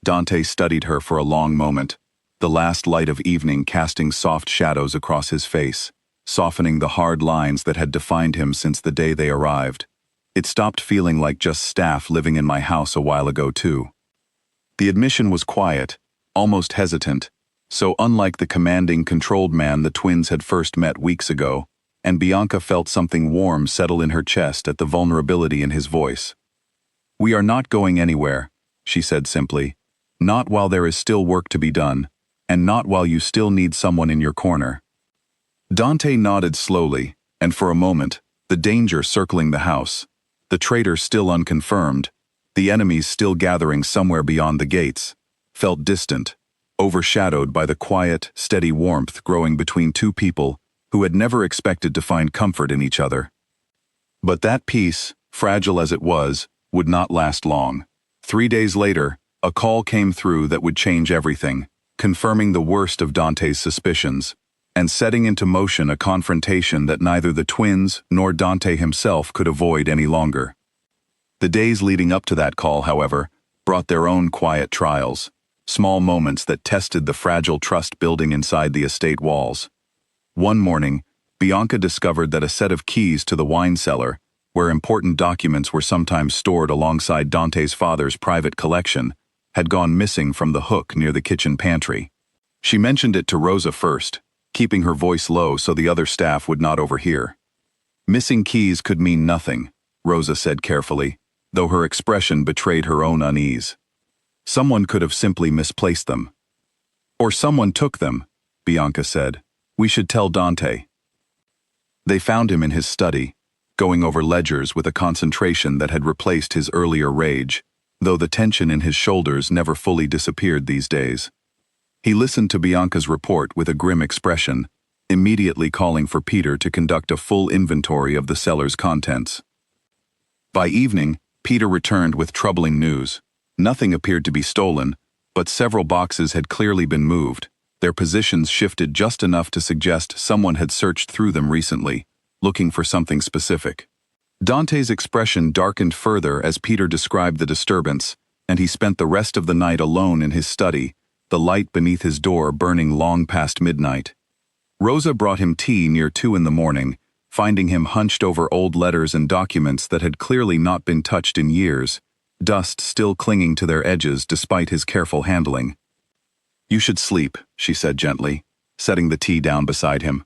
Dante studied her for a long moment, the last light of evening casting soft shadows across his face, softening the hard lines that had defined him since the day they arrived. It stopped feeling like just staff living in my house a while ago too. The admission was quiet, almost hesitant, so unlike the commanding, controlled man the twins had first met weeks ago, and Bianca felt something warm settle in her chest at the vulnerability in his voice. "We are not going anywhere," she said simply. "Not while there is still work to be done, and not while you still need someone in your corner." Dante nodded slowly, and for a moment, the danger circling the house, the traitor still unconfirmed, the enemies still gathering somewhere beyond the gates, felt distant, overshadowed by the quiet, steady warmth growing between two people who had never expected to find comfort in each other. But that peace, fragile as it was, would not last long. 3 days later, a call came through that would change everything, confirming the worst of Dante's suspicions, and setting into motion a confrontation that neither the twins nor Dante himself could avoid any longer. The days leading up to that call, however, brought their own quiet trials, small moments that tested the fragile trust building inside the estate walls. One morning, Bianca discovered that a set of keys to the wine cellar, where important documents were sometimes stored alongside Dante's father's private collection, had gone missing from the hook near the kitchen pantry. She mentioned it to Rosa first, keeping her voice low so the other staff would not overhear. "Missing keys could mean nothing," Rosa said carefully, though her expression betrayed her own unease. "Someone could have simply misplaced them." "Or someone took them," Bianca said. "We should tell Dante." They found him in his study, going over ledgers with a concentration that had replaced his earlier rage, though the tension in his shoulders never fully disappeared these days. He listened to Bianca's report with a grim expression, immediately calling for Peter to conduct a full inventory of the cellar's contents. By evening, Peter returned with troubling news. Nothing appeared to be stolen, but several boxes had clearly been moved, their positions shifted just enough to suggest someone had searched through them recently, looking for something specific. Dante's expression darkened further as Peter described the disturbance, and he spent the rest of the night alone in his study, the light beneath his door burning long past midnight. Rosa brought him tea near 2 in the morning, finding him hunched over old letters and documents that had clearly not been touched in years, dust still clinging to their edges despite his careful handling. "You should sleep," she said gently, setting the tea down beside him.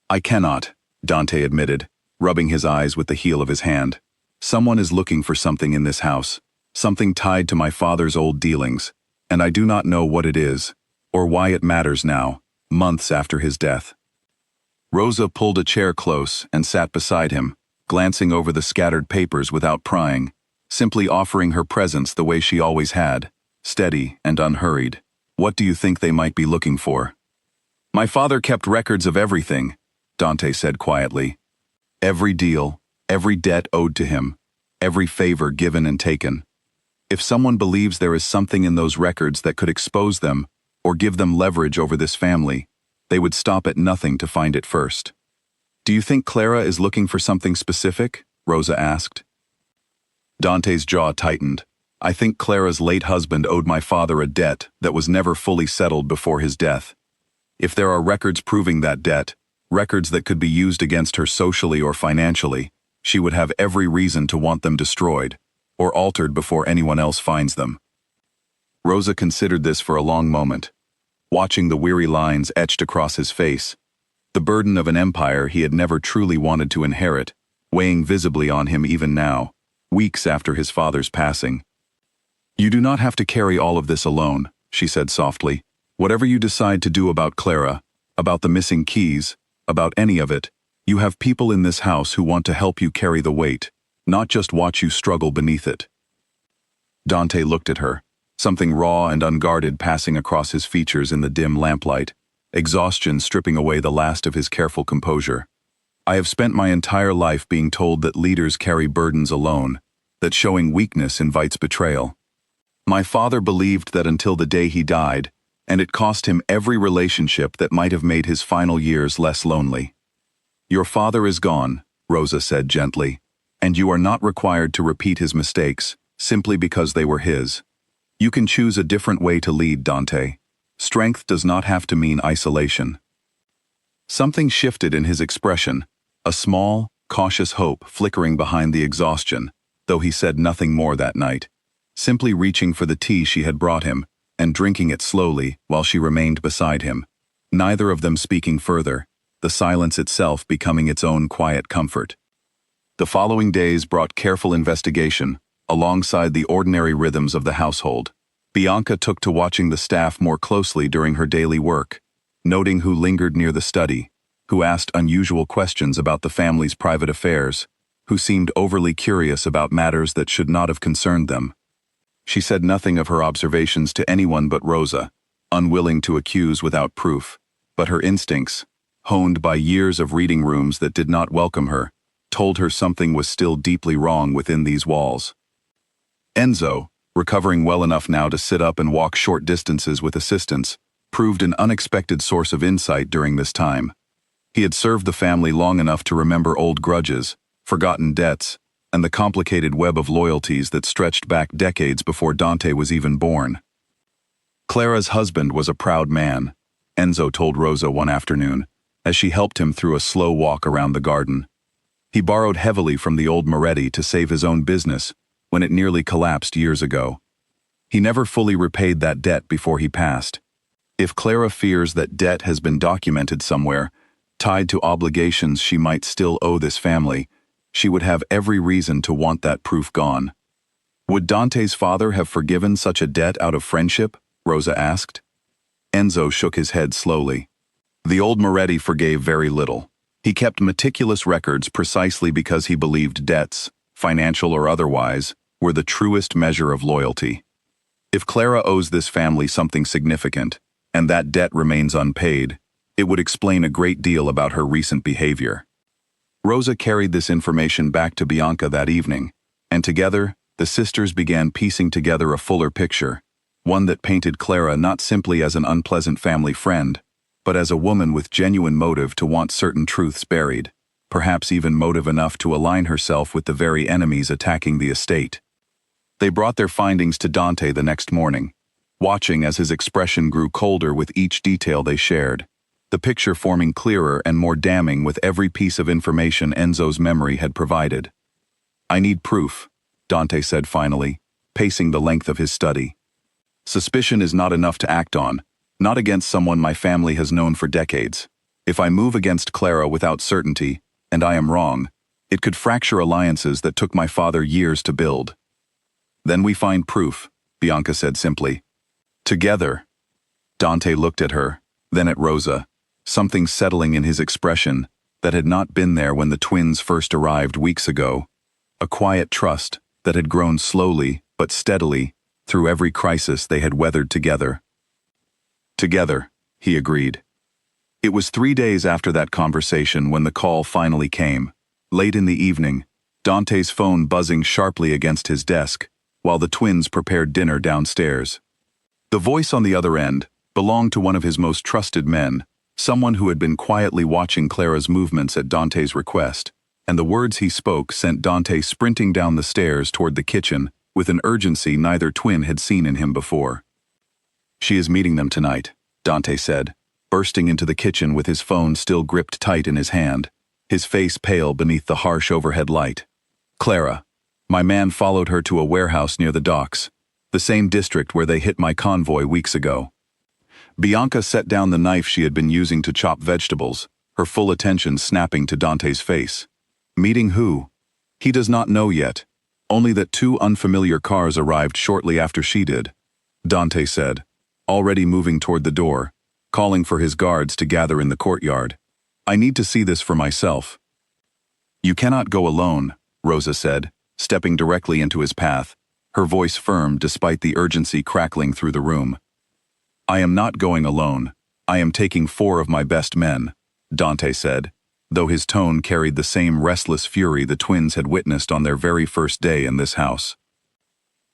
"I cannot," Dante admitted, rubbing his eyes with the heel of his hand. "Someone is looking for something in this house, something tied to my father's old dealings, and I do not know what it is, or why it matters now, months after his death." Rosa pulled a chair close and sat beside him, glancing over the scattered papers without prying, simply offering her presence the way she always had, steady and unhurried. "What do you think they might be looking for?" "My father kept records of everything," Dante said quietly. "Every deal, every debt owed to him, every favor given and taken. If someone believes there is something in those records that could expose them or give them leverage over this family, they would stop at nothing to find it first." "Do you think Clara is looking for something specific?" Rosa asked. Dante's jaw tightened. "I think Clara's late husband owed my father a debt that was never fully settled before his death. If there are records proving that debt, records that could be used against her socially or financially, she would have every reason to want them destroyed, or altered before anyone else finds them." Rosa considered this for a long moment, watching the weary lines etched across his face, the burden of an empire he had never truly wanted to inherit, weighing visibly on him even now, weeks after his father's passing. "You do not have to carry all of this alone," she said softly. "Whatever you decide to do about Clara, about the missing keys, about any of it, you have people in this house who want to help you carry the weight, not just watch you struggle beneath it." Dante looked at her, something raw and unguarded passing across his features in the dim lamplight, exhaustion stripping away the last of his careful composure. "I have spent my entire life being told that leaders carry burdens alone, that showing weakness invites betrayal. My father believed that until the day he died, and it cost him every relationship that might have made his final years less lonely." "Your father is gone," Rosa said gently, "and you are not required to repeat his mistakes, simply because they were his. You can choose a different way to lead, Dante. Strength does not have to mean isolation. Something shifted in his expression, a small, cautious hope flickering behind the exhaustion, though he said nothing more that night, simply reaching for the tea she had brought him and drinking it slowly while she remained beside him, neither of them speaking further, the silence itself becoming its own quiet comfort. The following days brought careful investigation, alongside the ordinary rhythms of the household. Bianca took to watching the staff more closely during her daily work, noting who lingered near the study, who asked unusual questions about the family's private affairs, who seemed overly curious about matters that should not have concerned them. She said nothing of her observations to anyone but Rosa, unwilling to accuse without proof, but her instincts, honed by years of reading rooms that did not welcome her, told her something was still deeply wrong within these walls. Enzo, recovering well enough now to sit up and walk short distances with assistance, proved an unexpected source of insight during this time. He had served the family long enough to remember old grudges, forgotten debts, and the complicated web of loyalties that stretched back decades before Dante was even born. Clara's husband was a proud man, Enzo told Rosa one afternoon, as she helped him through a slow walk around the garden. He borrowed heavily from the old Moretti to save his own business when it nearly collapsed years ago. He never fully repaid that debt before he passed. If Clara fears that debt has been documented somewhere, tied to obligations she might still owe this family, she would have every reason to want that proof gone. Would Dante's father have forgiven such a debt out of friendship? Rosa asked. Enzo shook his head slowly. The old Moretti forgave very little. He kept meticulous records precisely because he believed debts, financial or otherwise, were the truest measure of loyalty. If Clara owes this family something significant, and that debt remains unpaid, it would explain a great deal about her recent behavior. Rosa carried this information back to Bianca that evening, and together, the sisters began piecing together a fuller picture, one that painted Clara not simply as an unpleasant family friend, but as a woman with genuine motive to want certain truths buried, perhaps even motive enough to align herself with the very enemies attacking the estate. They brought their findings to Dante the next morning, watching as his expression grew colder with each detail they shared, the picture forming clearer and more damning with every piece of information Enzo's memory had provided. "I need proof," Dante said finally, pacing the length of his study. "Suspicion is not enough to act on, not against someone my family has known for decades. If I move against Clara without certainty, and I am wrong, it could fracture alliances that took my father years to build." "Then we find proof," Bianca said simply. "Together." Dante looked at her, then at Rosa, something settling in his expression that had not been there when the twins first arrived weeks ago, a quiet trust that had grown slowly but steadily through every crisis they had weathered together. "Together," he agreed. It was 3 days after that conversation when the call finally came, late in the evening, Dante's phone buzzing sharply against his desk, while the twins prepared dinner downstairs. The voice on the other end belonged to one of his most trusted men, someone who had been quietly watching Clara's movements at Dante's request, and the words he spoke sent Dante sprinting down the stairs toward the kitchen with an urgency neither twin had seen in him before. "She is meeting them tonight," Dante said, bursting into the kitchen with his phone still gripped tight in his hand, his face pale beneath the harsh overhead light. "Clara. My man followed her to a warehouse near the docks, the same district where they hit my convoy weeks ago." Bianca set down the knife she had been using to chop vegetables, her full attention snapping to Dante's face. "Meeting who?" "He does not know yet, only that 2 unfamiliar cars arrived shortly after she did," Dante said, already moving toward the door, calling for his guards to gather in the courtyard. "I need to see this for myself." "You cannot go alone," Rosa said, stepping directly into his path, her voice firm despite the urgency crackling through the room. "I am not going alone. I am taking 4 of my best men," Dante said, though his tone carried the same restless fury the twins had witnessed on their very first day in this house.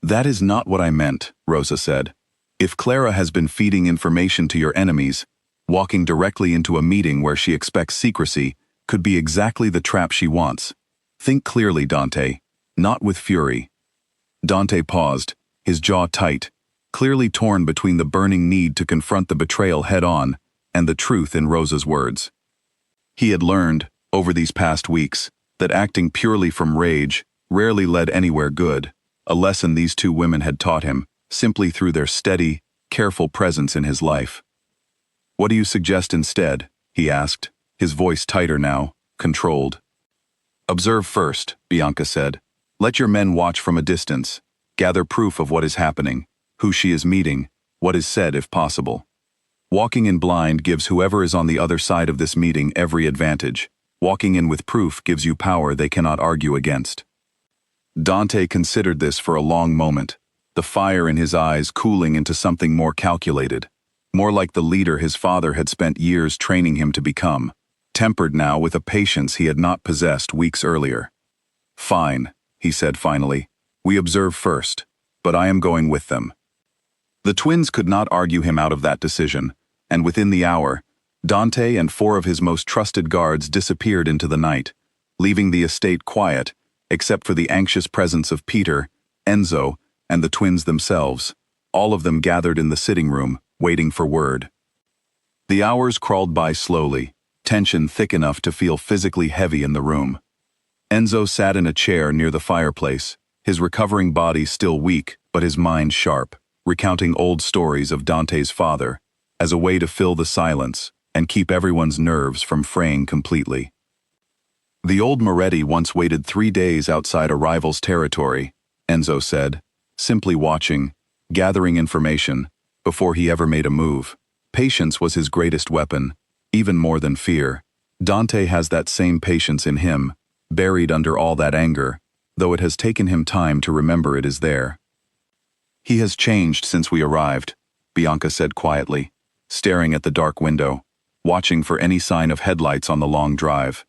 "That is not what I meant," Rosa said. "If Clara has been feeding information to your enemies, walking directly into a meeting where she expects secrecy could be exactly the trap she wants. Think clearly, Dante, not with fury." Dante paused, his jaw tight, clearly torn between the burning need to confront the betrayal head-on and the truth in Rosa's words. He had learned, over these past weeks, that acting purely from rage rarely led anywhere good, a lesson these two women had taught him, simply through their steady, careful presence in his life. "What do you suggest instead?" he asked, his voice tighter now, controlled. "Observe first," Bianca said. "Let your men watch from a distance, gather proof of what is happening, who she is meeting, what is said if possible. Walking in blind gives whoever is on the other side of this meeting every advantage. Walking in with proof gives you power they cannot argue against." Dante considered this for a long moment, the fire in his eyes cooling into something more calculated, more like the leader his father had spent years training him to become, tempered now with a patience he had not possessed weeks earlier. "Fine," he said finally. "We observe first, but I am going with them." The twins could not argue him out of that decision, and within the hour, Dante and 4 of his most trusted guards disappeared into the night, leaving the estate quiet, except for the anxious presence of Peter, Enzo, and the twins themselves, all of them gathered in the sitting room, waiting for word. The hours crawled by slowly, tension thick enough to feel physically heavy in the room. Enzo sat in a chair near the fireplace, his recovering body still weak but his mind sharp, recounting old stories of Dante's father, as a way to fill the silence and keep everyone's nerves from fraying completely. "The old Moretti once waited 3 days outside a rival's territory," Enzo said, simply watching, gathering information, before he ever made a move. Patience was his greatest weapon, even more than fear. Dante has that same patience in him, buried under all that anger, though it has taken him time to remember it is there. "He has changed since we arrived," Bianca said quietly, staring at the dark window, watching for any sign of headlights on the long drive.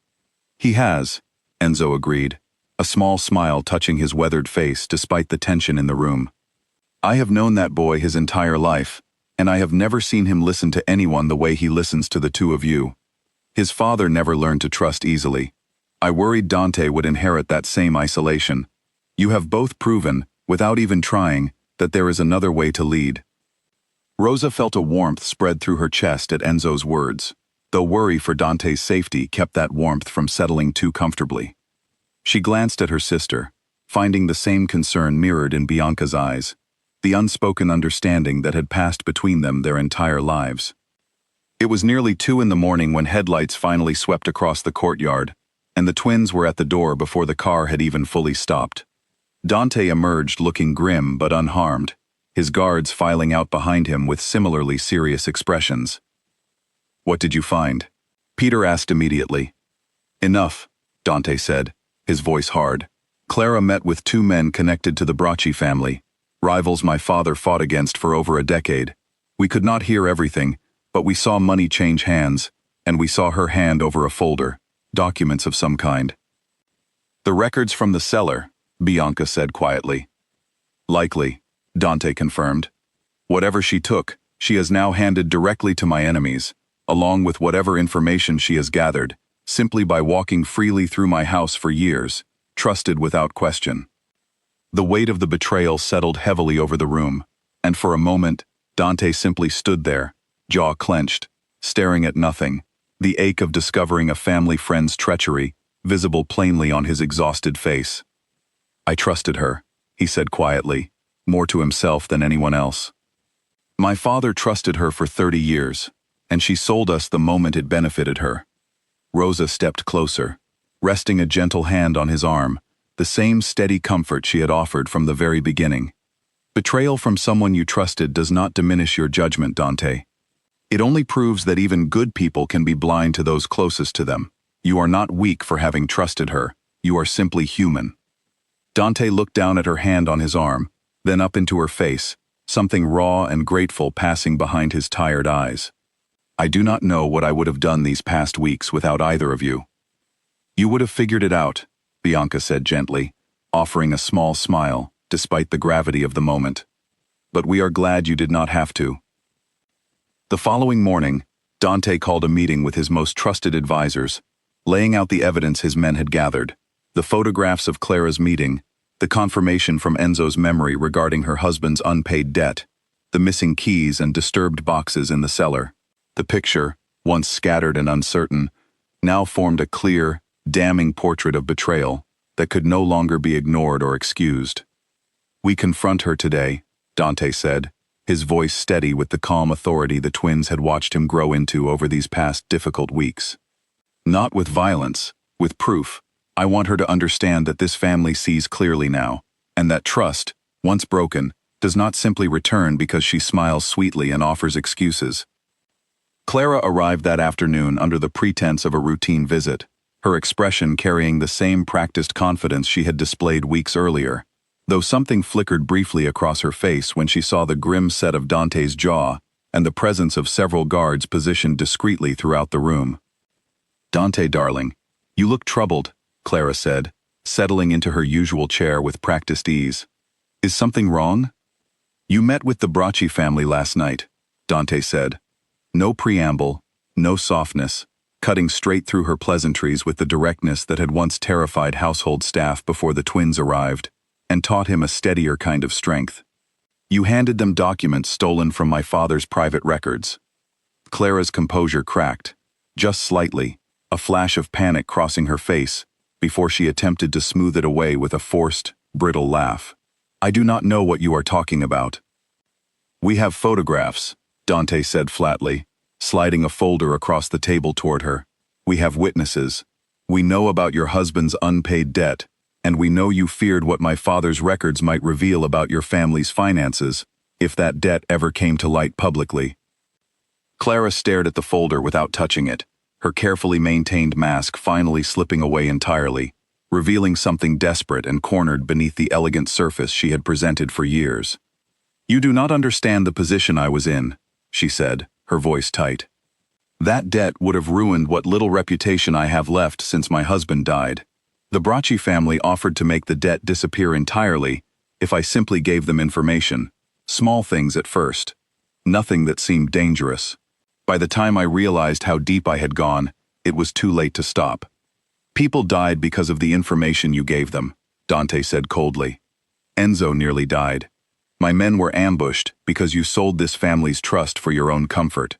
"He has," Enzo agreed, a small smile touching his weathered face despite the tension in the room. "I have known that boy his entire life, and I have never seen him listen to anyone the way he listens to the two of you. His father never learned to trust easily. I worried Dante would inherit that same isolation. You have both proven, without even trying, that there is another way to lead." Rosa felt a warmth spread through her chest at Enzo's words, though worry for Dante's safety kept that warmth from settling too comfortably. She glanced at her sister, finding the same concern mirrored in Bianca's eyes, the unspoken understanding that had passed between them their entire lives. It was nearly 2 in the morning when headlights finally swept across the courtyard, and the twins were at the door before the car had even fully stopped. Dante emerged looking grim but unharmed, his guards filing out behind him with similarly serious expressions. "What did you find?" Peter asked immediately. "Enough," Dante said, his voice hard. "Clara met with 2 men connected to the Bracci family, rivals my father fought against for over a decade. We could not hear everything, but we saw money change hands, and we saw her hand over a folder, documents of some kind." "The records from the cellar," Bianca said quietly. "Likely," Dante confirmed. "Whatever she took, she has now handed directly to my enemies, along with whatever information she has gathered, simply by walking freely through my house for years, trusted without question." The weight of the betrayal settled heavily over the room, and for a moment, Dante simply stood there, jaw clenched, staring at nothing, the ache of discovering a family friend's treachery visible plainly on his exhausted face. "I trusted her," he said quietly, more to himself than anyone else. "My father trusted her for 30 years, and she sold us the moment it benefited her." Rosa stepped closer, resting a gentle hand on his arm, the same steady comfort she had offered from the very beginning. "Betrayal from someone you trusted does not diminish your judgment, Dante. It only proves that even good people can be blind to those closest to them. You are not weak for having trusted her, you are simply human." Dante looked down at her hand on his arm, then up into her face, something raw and grateful passing behind his tired eyes. "I do not know what I would have done these past weeks without either of you." "You would have figured it out," Bianca said gently, offering a small smile, despite the gravity of the moment. "But we are glad you did not have to." The following morning, Dante called a meeting with his most trusted advisors, laying out the evidence his men had gathered, the photographs of Clara's meeting, The confirmation from Enzo's memory regarding her husband's unpaid debt, the missing keys and disturbed boxes in the cellar. The picture, once scattered and uncertain, now formed a clear, damning portrait of betrayal that could no longer be ignored or excused. "We confront her today," Dante said, his voice steady with the calm authority the twins had watched him grow into over these past difficult weeks. "Not with violence, with proof. I want her to understand that this family sees clearly now, and that trust, once broken, does not simply return because she smiles sweetly and offers excuses." Clara arrived that afternoon under the pretense of a routine visit, her expression carrying the same practiced confidence she had displayed weeks earlier, though something flickered briefly across her face when she saw the grim set of Dante's jaw and the presence of several guards positioned discreetly throughout the room. "Dante, darling, you look troubled," Clara said, settling into her usual chair with practiced ease. "Is something wrong?" "You met with the Bracci family last night," Dante said. No preamble, no softness, cutting straight through her pleasantries with the directness that had once terrified household staff before the twins arrived, and taught him a steadier kind of strength. "You handed them documents stolen from my father's private records." Clara's composure cracked, just slightly, a flash of panic crossing her face, before she attempted to smooth it away with a forced, brittle laugh. "I do not know what you are talking about." "We have photographs," Dante said flatly, sliding a folder across the table toward her. "We have witnesses. We know about your husband's unpaid debt, and we know you feared what my father's records might reveal about your family's finances, if that debt ever came to light publicly." Clara stared at the folder without touching it, her carefully maintained mask finally slipping away entirely, revealing something desperate and cornered beneath the elegant surface she had presented for years. "You do not understand the position I was in," she said, her voice tight. "That debt would have ruined what little reputation I have left since my husband died. The Bracci family offered to make the debt disappear entirely if I simply gave them information, small things at first, nothing that seemed dangerous. By the time I realized how deep I had gone, it was too late to stop. People died because of the information you gave them," Dante said coldly. "Enzo nearly died. My men were ambushed because you sold this family's trust for your own comfort."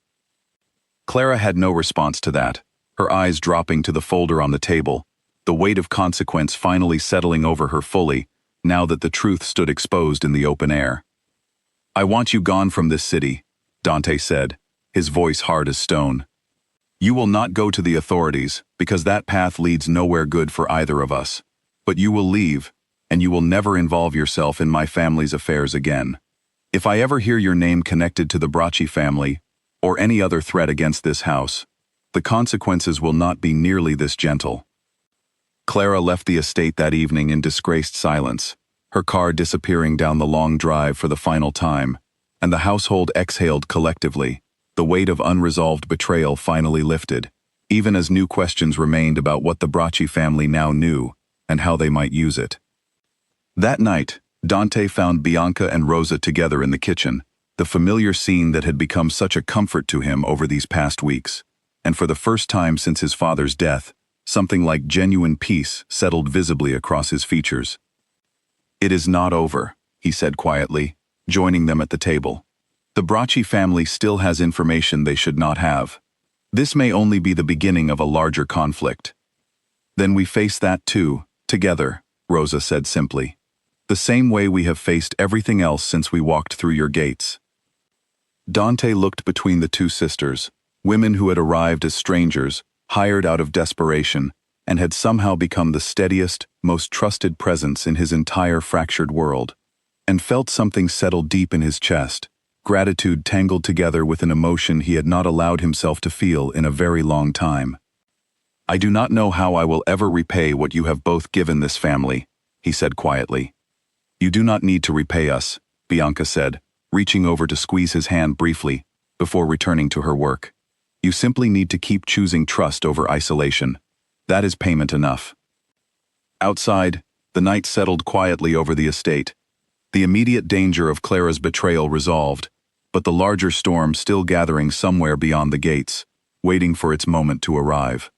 Clara had no response to that, her eyes dropping to the folder on the table, the weight of consequence finally settling over her fully, now that the truth stood exposed in the open air. "I want you gone from this city," Dante said, his voice hard as stone. "You will not go to the authorities, because that path leads nowhere good for either of us. But you will leave, and you will never involve yourself in my family's affairs again. If I ever hear your name connected to the Bracci family, or any other threat against this house, the consequences will not be nearly this gentle." Clara left the estate that evening in disgraced silence, her car disappearing down the long drive for the final time, and the household exhaled collectively, the weight of unresolved betrayal finally lifted, even as new questions remained about what the Bracci family now knew and how they might use it. That night, Dante found Bianca and Rosa together in the kitchen, the familiar scene that had become such a comfort to him over these past weeks, and for the first time since his father's death, something like genuine peace settled visibly across his features. "It is not over," he said quietly, joining them at the table. "The Bracci family still has information they should not have. This may only be the beginning of a larger conflict." "Then we face that too, together," Rosa said simply. "The same way we have faced everything else since we walked through your gates." Dante looked between the two sisters, women who had arrived as strangers, hired out of desperation, and had somehow become the steadiest, most trusted presence in his entire fractured world, and felt something settle deep in his chest, gratitude tangled together with an emotion he had not allowed himself to feel in a very long time. "I do not know how I will ever repay what you have both given this family," he said quietly. "You do not need to repay us," Bianca said, reaching over to squeeze his hand briefly, before returning to her work. "You simply need to keep choosing trust over isolation. That is payment enough." Outside, the night settled quietly over the estate, the immediate danger of Clara's betrayal resolved, but the larger storm still gathering somewhere beyond the gates, waiting for its moment to arrive.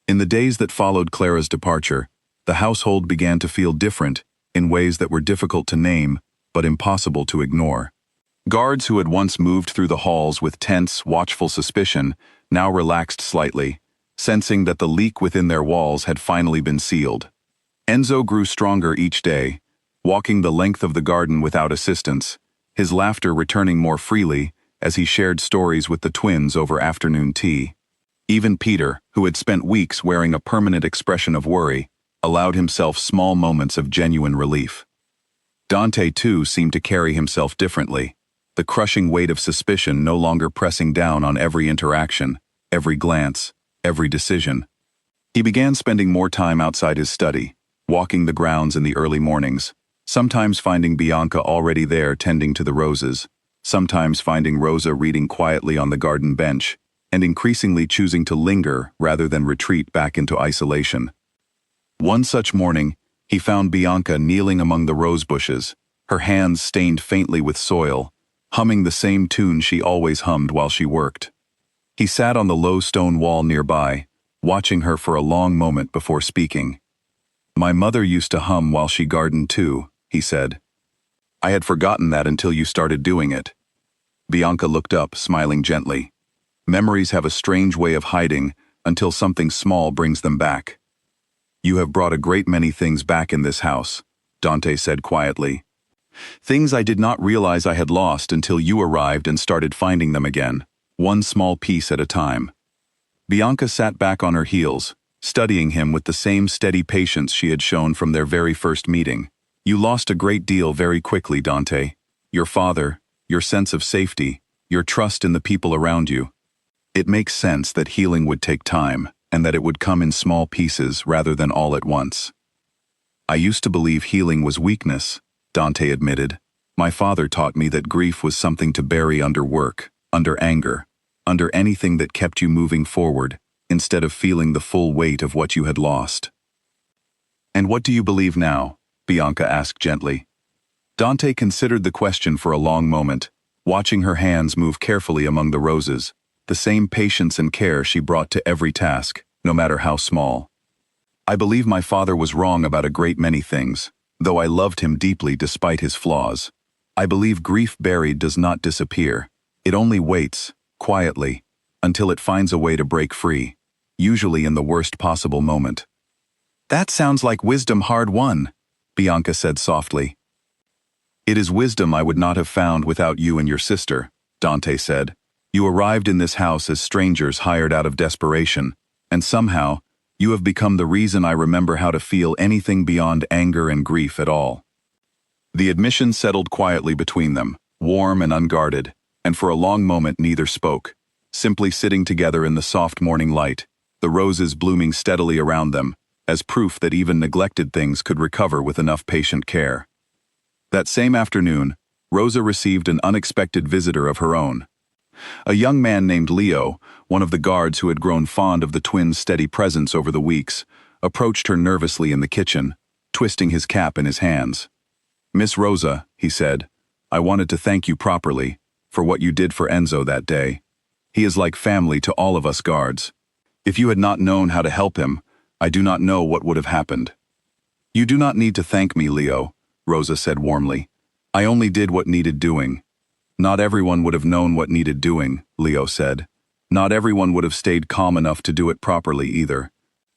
In the days that followed Clara's departure, the household began to feel different, in ways that were difficult to name, but impossible to ignore. Guards who had once moved through the halls with tense, watchful suspicion now relaxed slightly, sensing that the leak within their walls had finally been sealed. Enzo grew stronger each day, walking the length of the garden without assistance, his laughter returning more freely as he shared stories with the twins over afternoon tea. Even Peter, who had spent weeks wearing a permanent expression of worry, allowed himself small moments of genuine relief. Dante, too, seemed to carry himself differently, the crushing weight of suspicion no longer pressing down on every interaction, every glance, every decision. He began spending more time outside his study, walking the grounds in the early mornings, sometimes finding Bianca already there tending to the roses, sometimes finding Rosa reading quietly on the garden bench, and increasingly choosing to linger rather than retreat back into isolation. One such morning, he found Bianca kneeling among the rose bushes, her hands stained faintly with soil, humming the same tune she always hummed while she worked. He sat on the low stone wall nearby, watching her for a long moment before speaking. "My mother used to hum while she gardened too," he said. "I had forgotten that until you started doing it." Bianca looked up, smiling gently. Memories have a strange way of hiding until something small brings them back. "You have brought a great many things back in this house," Dante said quietly. "Things I did not realize I had lost until you arrived and started finding them again, one small piece at a time." Bianca sat back on her heels, studying him with the same steady patience she had shown from their very first meeting. "You lost a great deal very quickly, Dante. Your father, your sense of safety, your trust in the people around you. It makes sense that healing would take time, and that it would come in small pieces rather than all at once." "I used to believe healing was weakness," Dante admitted. "My father taught me that grief was something to bury under work, under anger, under anything that kept you moving forward, instead of feeling the full weight of what you had lost." "And what do you believe now?" Bianca asked gently. Dante considered the question for a long moment, watching her hands move carefully among the roses, the same patience and care she brought to every task, no matter how small. "I believe my father was wrong about a great many things, though I loved him deeply despite his flaws. I believe grief buried does not disappear. It only waits, quietly, until it finds a way to break free, usually in the worst possible moment." "That sounds like wisdom hard won," Bianca said softly. "It is wisdom I would not have found without you and your sister," Dante said. "You arrived in this house as strangers hired out of desperation, and somehow, you have become the reason I remember how to feel anything beyond anger and grief at all." The admission settled quietly between them, warm and unguarded, and for a long moment neither spoke, simply sitting together in the soft morning light, the roses blooming steadily around them, as proof that even neglected things could recover with enough patient care. That same afternoon, Rosa received an unexpected visitor of her own. A young man named Leo, one of the guards who had grown fond of the twins' steady presence over the weeks, approached her nervously in the kitchen, twisting his cap in his hands. "Miss Rosa," he said, "I wanted to thank you properly for what you did for Enzo that day. He is like family to all of us guards. If you had not known how to help him, I do not know what would have happened." "You do not need to thank me, Leo," Rosa said warmly. "I only did what needed doing." "Not everyone would have known what needed doing," Leo said. "Not everyone would have stayed calm enough to do it properly either.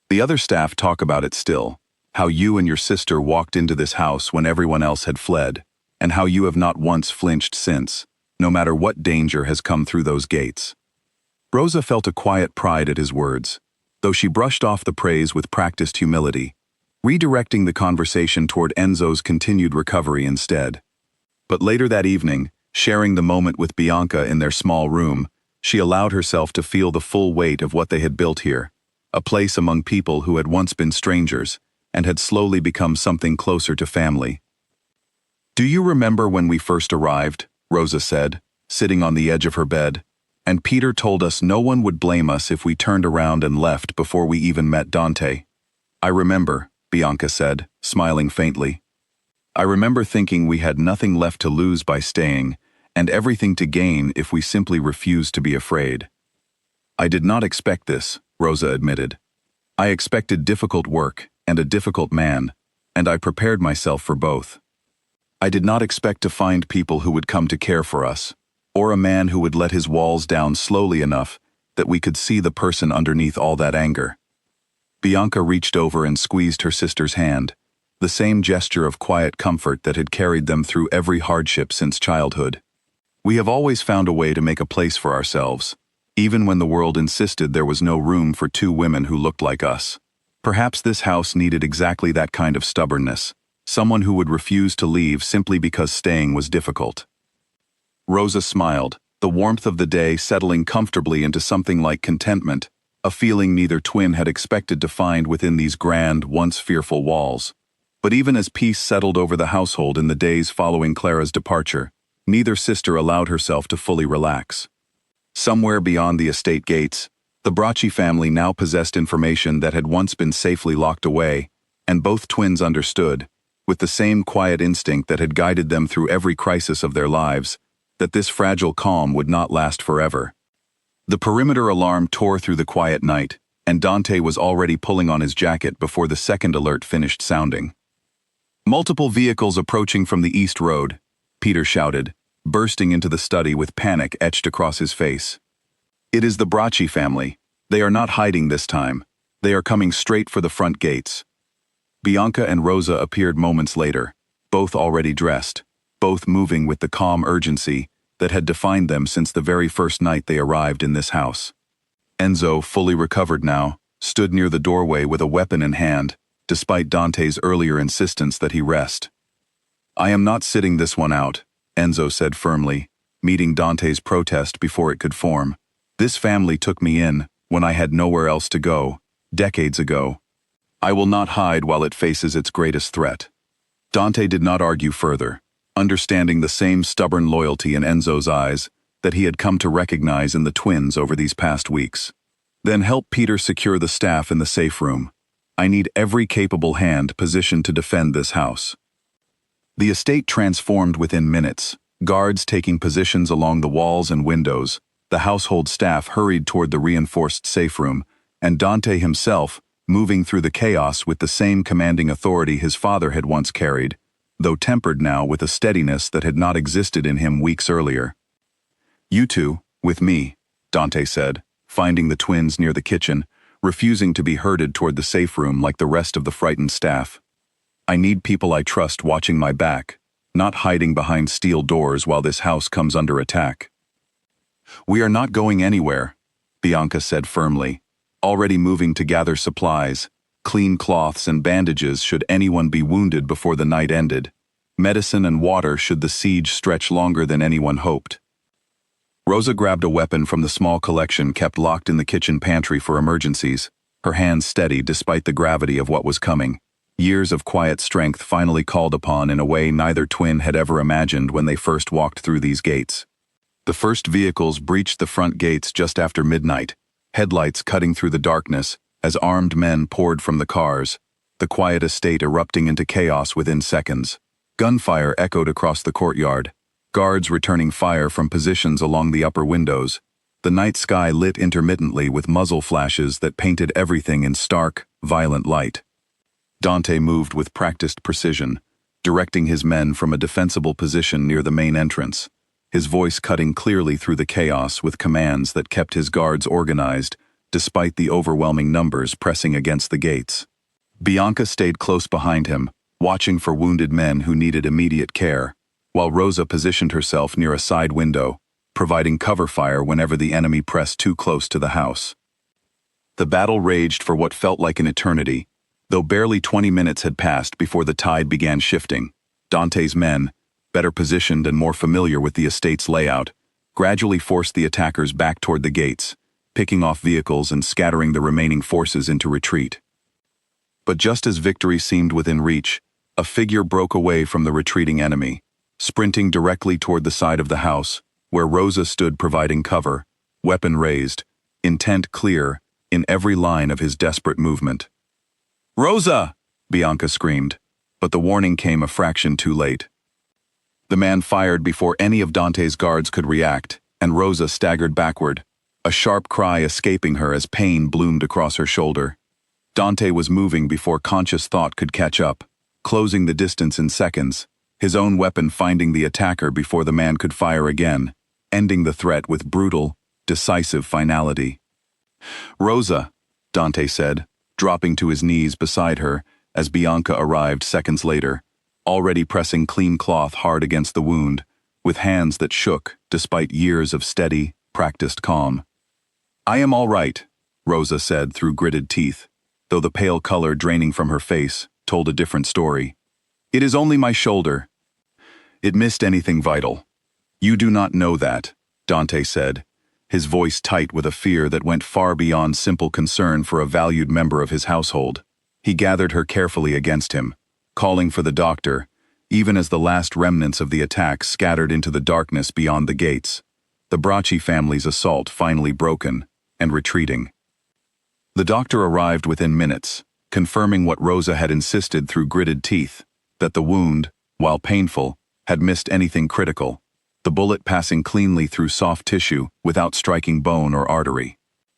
The other staff talk about it still, how you and your sister walked into this house when everyone else had fled, and how you have not once flinched since, no matter what danger has come through those gates." Rosa felt a quiet pride at his words, though she brushed off the praise with practiced humility, redirecting the conversation toward Enzo's continued recovery instead. But later that evening, sharing the moment with Bianca in their small room, she allowed herself to feel the full weight of what they had built here, a place among people who had once been strangers and had slowly become something closer to family. "Do you remember when we first arrived?" Rosa said, sitting on the edge of her bed. "And Peter told us no one would blame us if we turned around and left before we even met Dante." "I remember," Bianca said, smiling faintly. "I remember thinking we had nothing left to lose by staying, and everything to gain if we simply refused to be afraid." "I did not expect this," Rosa admitted. "I expected difficult work and a difficult man, and I prepared myself for both. I did not expect to find people who would come to care for us, or a man who would let his walls down slowly enough that we could see the person underneath all that anger. Bianca reached over and squeezed her sister's hand, the same gesture of quiet comfort that had carried them through every hardship since childhood. We have always found a way to make a place for ourselves, even when the world insisted there was no room for two women who looked like us. Perhaps this house needed exactly that kind of stubbornness, someone who would refuse to leave simply because staying was difficult. Rosa smiled, the warmth of the day settling comfortably into something like contentment, a feeling neither twin had expected to find within these grand, once fearful walls. But even as peace settled over the household in the days following Clara's departure, neither sister allowed herself to fully relax. Somewhere beyond the estate gates, the Bracci family now possessed information that had once been safely locked away, and both twins understood, with the same quiet instinct that had guided them through every crisis of their lives, that this fragile calm would not last forever. The perimeter alarm tore through the quiet night, and Dante was already pulling on his jacket before the second alert finished sounding. "Multiple vehicles approaching from the east road," Peter shouted, bursting into the study with panic etched across his face. "It is the Bracci family. They are not hiding this time. They are coming straight for the front gates." Bianca and Rosa appeared moments later, both already dressed, both moving with the calm urgency that had defined them since the very first night they arrived in this house. Enzo, fully recovered now, stood near the doorway with a weapon in hand, despite Dante's earlier insistence that he rest. "I am not sitting this one out," Enzo said firmly, meeting Dante's protest before it could form. "This family took me in when I had nowhere else to go, decades ago. I will not hide while it faces its greatest threat." Dante did not argue further, understanding the same stubborn loyalty in Enzo's eyes that he had come to recognize in the twins over these past weeks. "Then help Peter secure the staff in the safe room. I need every capable hand positioned to defend this house." The estate transformed within minutes, guards taking positions along the walls and windows, the household staff hurried toward the reinforced safe room, and Dante himself, moving through the chaos with the same commanding authority his father had once carried, though tempered now with a steadiness that had not existed in him weeks earlier. "You two, with me," Dante said, finding the twins near the kitchen, refusing to be herded toward the safe room like the rest of the frightened staff. "I need people I trust watching my back, not hiding behind steel doors while this house comes under attack." "We are not going anywhere," Bianca said firmly, already moving to gather supplies, clean cloths and bandages should anyone be wounded before the night ended, medicine and water should the siege stretch longer than anyone hoped. Rosa grabbed a weapon from the small collection kept locked in the kitchen pantry for emergencies, her hands steady despite the gravity of what was coming. Years of quiet strength finally called upon in a way neither twin had ever imagined when they first walked through these gates. The first vehicles breached the front gates just after midnight, headlights cutting through the darkness as armed men poured from the cars, the quiet estate erupting into chaos within seconds. Gunfire echoed across the courtyard, guards returning fire from positions along the upper windows, the night sky lit intermittently with muzzle flashes that painted everything in stark, violent light. Dante moved with practiced precision, directing his men from a defensible position near the main entrance, his voice cutting clearly through the chaos with commands that kept his guards organized, despite the overwhelming numbers pressing against the gates. Bianca stayed close behind him, watching for wounded men who needed immediate care, while Rosa positioned herself near a side window, providing cover fire whenever the enemy pressed too close to the house. The battle raged for what felt like an eternity, though barely 20 minutes had passed before the tide began shifting. Dante's men, better positioned and more familiar with the estate's layout, gradually forced the attackers back toward the gates, picking off vehicles and scattering the remaining forces into retreat. But just as victory seemed within reach, a figure broke away from the retreating enemy, sprinting directly toward the side of the house, where Rosa stood providing cover, weapon raised, intent clear in every line of his desperate movement. "Rosa!" Bianca screamed, but the warning came a fraction too late. The man fired before any of Dante's guards could react, and Rosa staggered backward, a sharp cry escaping her as pain bloomed across her shoulder. Dante was moving before conscious thought could catch up, closing the distance in seconds, his own weapon finding the attacker before the man could fire again, ending the threat with brutal, decisive finality. "Rosa," Dante said, dropping to his knees beside her as Bianca arrived seconds later, already pressing clean cloth hard against the wound, with hands that shook despite years of steady, practiced calm. "I am all right," Rosa said through gritted teeth, though the pale color draining from her face told a different story. "It is only my shoulder." "It missed anything vital." "You do not know that," Dante said, his voice tight with a fear that went far beyond simple concern for a valued member of his household. He gathered her carefully against him, calling for the doctor, even as the last remnants of the attack scattered into the darkness beyond the gates, the Bracci family's assault finally broken and retreating. The doctor arrived within minutes, confirming what Rosa had insisted through gritted teeth, that the wound, while painful, had missed anything critical, the bullet passing cleanly through soft tissue without striking bone or artery.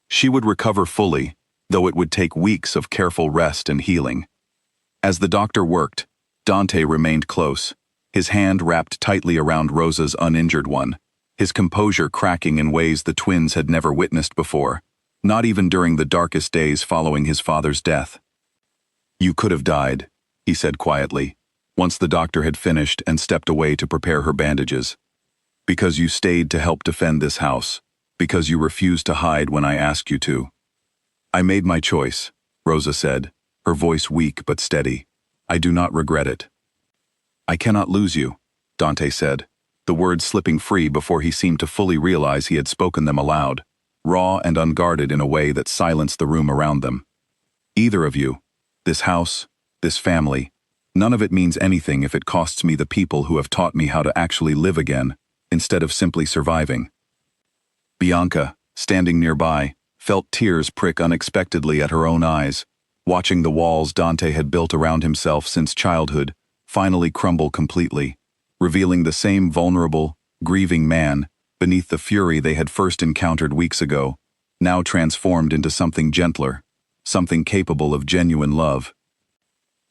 She would recover fully, though it would take weeks of careful rest and healing. As the doctor worked, Dante remained close, his hand wrapped tightly around Rosa's uninjured one, his composure cracking in ways the twins had never witnessed before, not even during the darkest days following his father's death. "You could have died," he said quietly, once the doctor had finished and stepped away to prepare her bandages. "Because you stayed to help defend this house, because you refused to hide when I asked you to." "I made my choice," Rosa said, her voice weak but steady. "I do not regret it." "I cannot lose you," Dante said, the words slipping free before he seemed to fully realize he had spoken them aloud, raw and unguarded in a way that silenced the room around them. "Either of you, this house, this family, none of it means anything if it costs me the people who have taught me how to actually live again, instead of simply surviving." Bianca, standing nearby, felt tears prick unexpectedly at her own eyes, watching the walls Dante had built around himself since childhood finally crumble completely, revealing the same vulnerable, grieving man beneath the fury they had first encountered weeks ago, now transformed into something gentler, something capable of genuine love.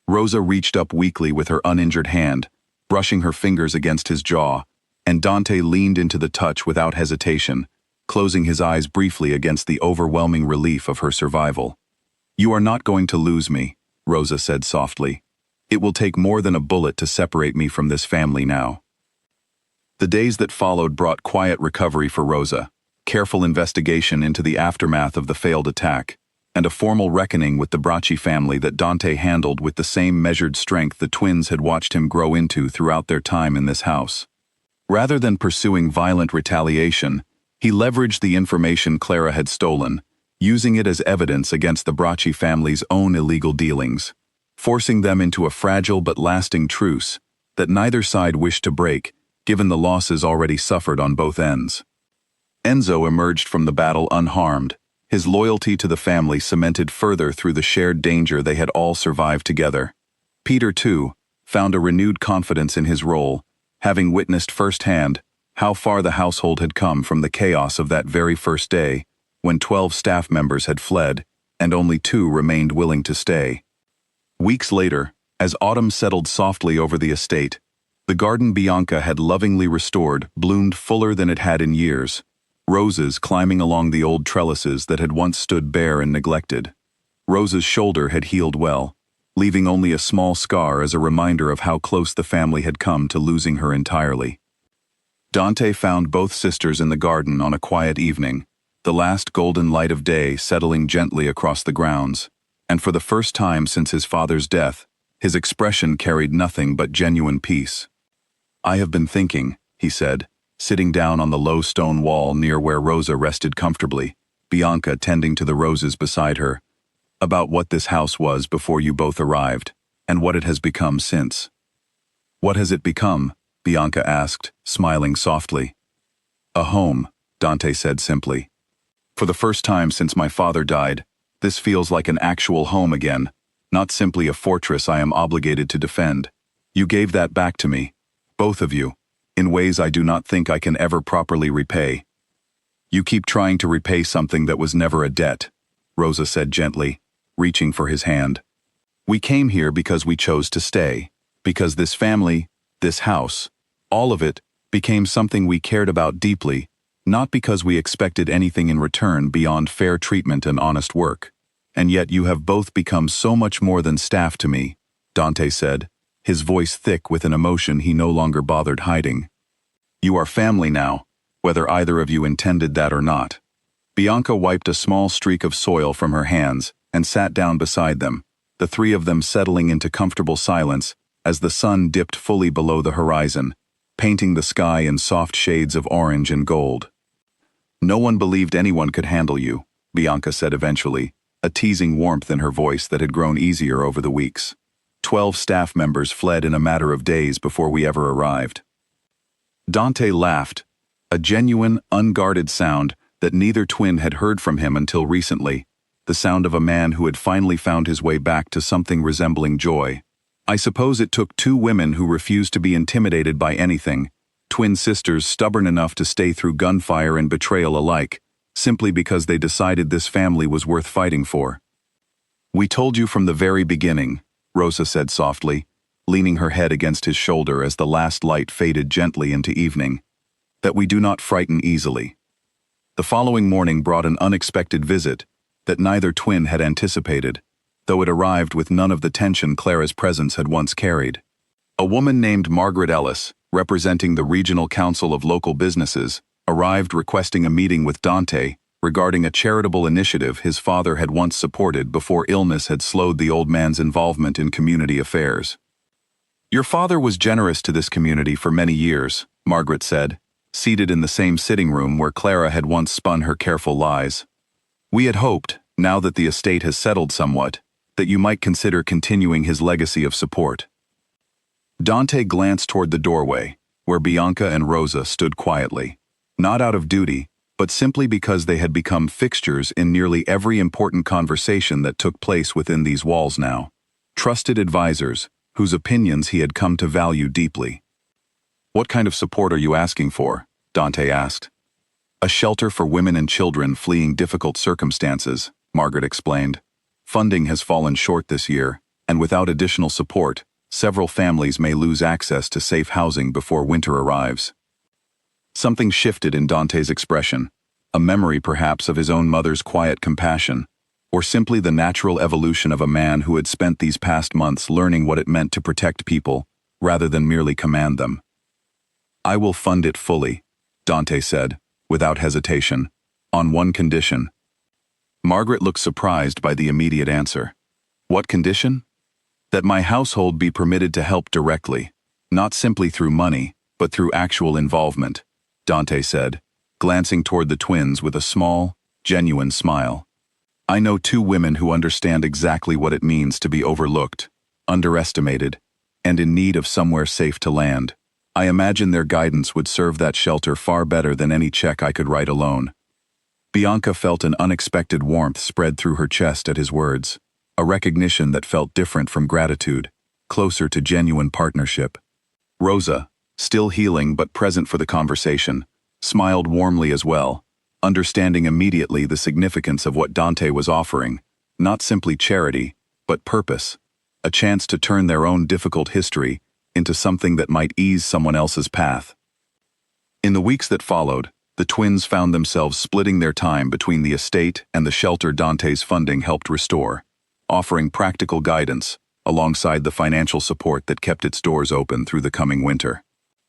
Rosa reached up weakly with her uninjured hand, brushing her fingers against his jaw, and Dante leaned into the touch without hesitation, closing his eyes briefly against the overwhelming relief of her survival. "You are not going to lose me," Rosa said softly. "It will take more than a bullet to separate me from this family now." The days that followed brought quiet recovery for Rosa, careful investigation into the aftermath of the failed attack, and a formal reckoning with the Bracci family that Dante handled with the same measured strength the twins had watched him grow into throughout their time in this house. Rather than pursuing violent retaliation, he leveraged the information Clara had stolen, using it as evidence against the Bracci family's own illegal dealings, forcing them into a fragile but lasting truce that neither side wished to break, given the losses already suffered on both ends. Enzo emerged from the battle unharmed, his loyalty to the family cemented further through the shared danger they had all survived together. Peter, too, found a renewed confidence in his role, having witnessed firsthand how far the household had come from the chaos of that very first day, when 12 staff members had fled and only 2 remained willing to stay. Weeks later, as autumn settled softly over the estate, the garden Bianca had lovingly restored bloomed fuller than it had in years, roses climbing along the old trellises that had once stood bare and neglected. Rosa's shoulder had healed well, leaving only a small scar as a reminder of how close the family had come to losing her entirely. Dante found both sisters in the garden on a quiet evening, the last golden light of day settling gently across the grounds, and for the first time since his father's death, his expression carried nothing but genuine peace. "I have been thinking," he said, sitting down on the low stone wall near where Rosa rested comfortably, Bianca tending to the roses beside her, "about what this house was before you both arrived, and what it has become since." "What has it become?" Bianca asked, smiling softly. "A home," Dante said simply. "For the first time since my father died, this feels like an actual home again, not simply a fortress I am obligated to defend. You gave that back to me, both of you, in ways I do not think I can ever properly repay." "You keep trying to repay something that was never a debt," Rosa said gently, reaching for his hand. We came here because we chose to stay, because this family, this house, all of it, became something we cared about deeply, not because we expected anything in return beyond fair treatment and honest work. And yet you have both become so much more than staff to me, Dante said, his voice thick with an emotion he no longer bothered hiding. You are family now, whether either of you intended that or not. Bianca wiped a small streak of soil from her hands and sat down beside them, the three of them settling into comfortable silence as the sun dipped fully below the horizon, painting the sky in soft shades of orange and gold. No one believed anyone could handle you, Bianca said eventually, a teasing warmth in her voice that had grown easier over the weeks. 12 staff members fled in a matter of days before we ever arrived. Dante laughed, a genuine, unguarded sound that neither twin had heard from him until recently, the sound of a man who had finally found his way back to something resembling joy. I suppose it took two women who refused to be intimidated by anything, twin sisters stubborn enough to stay through gunfire and betrayal alike, simply because they decided this family was worth fighting for. We told you from the very beginning, Rosa said softly, leaning her head against his shoulder as the last light faded gently into evening, that we do not frighten easily. The following morning brought an unexpected visit that neither twin had anticipated, though it arrived with none of the tension Clara's presence had once carried. A woman named Margaret Ellis, representing the Regional Council of Local Businesses, arrived requesting a meeting with Dante regarding a charitable initiative his father had once supported before illness had slowed the old man's involvement in community affairs. Your father was generous to this community for many years, Margaret said, seated in the same sitting room where Clara had once spun her careful lies. We had hoped, now that the estate has settled somewhat, that you might consider continuing his legacy of support. Dante glanced toward the doorway, where Bianca and Rosa stood quietly, not out of duty, but simply because they had become fixtures in nearly every important conversation that took place within these walls now. Trusted advisors, whose opinions he had come to value deeply. What kind of support are you asking for? Dante asked. A shelter for women and children fleeing difficult circumstances, Margaret explained. Funding has fallen short this year, and without additional support, several families may lose access to safe housing before winter arrives. Something shifted in Dante's expression, a memory perhaps of his own mother's quiet compassion, or simply the natural evolution of a man who had spent these past months learning what it meant to protect people, rather than merely command them. I will fund it fully, Dante said, without hesitation, on one condition. Margaret looked surprised by the immediate answer. What condition? That my household be permitted to help directly, not simply through money, but through actual involvement, Dante said, glancing toward the twins with a small, genuine smile. I know two women who understand exactly what it means to be overlooked, underestimated, and in need of somewhere safe to land. I imagine their guidance would serve that shelter far better than any check I could write alone. Bianca felt an unexpected warmth spread through her chest at his words, a recognition that felt different from gratitude, closer to genuine partnership. Rosa, still healing but present for the conversation, smiled warmly as well, understanding immediately the significance of what Dante was offering, not simply charity, but purpose, a chance to turn their own difficult history into something that might ease someone else's path. In the weeks that followed, the twins found themselves splitting their time between the estate and the shelter Dante's funding helped restore, offering practical guidance alongside the financial support that kept its doors open through the coming winter.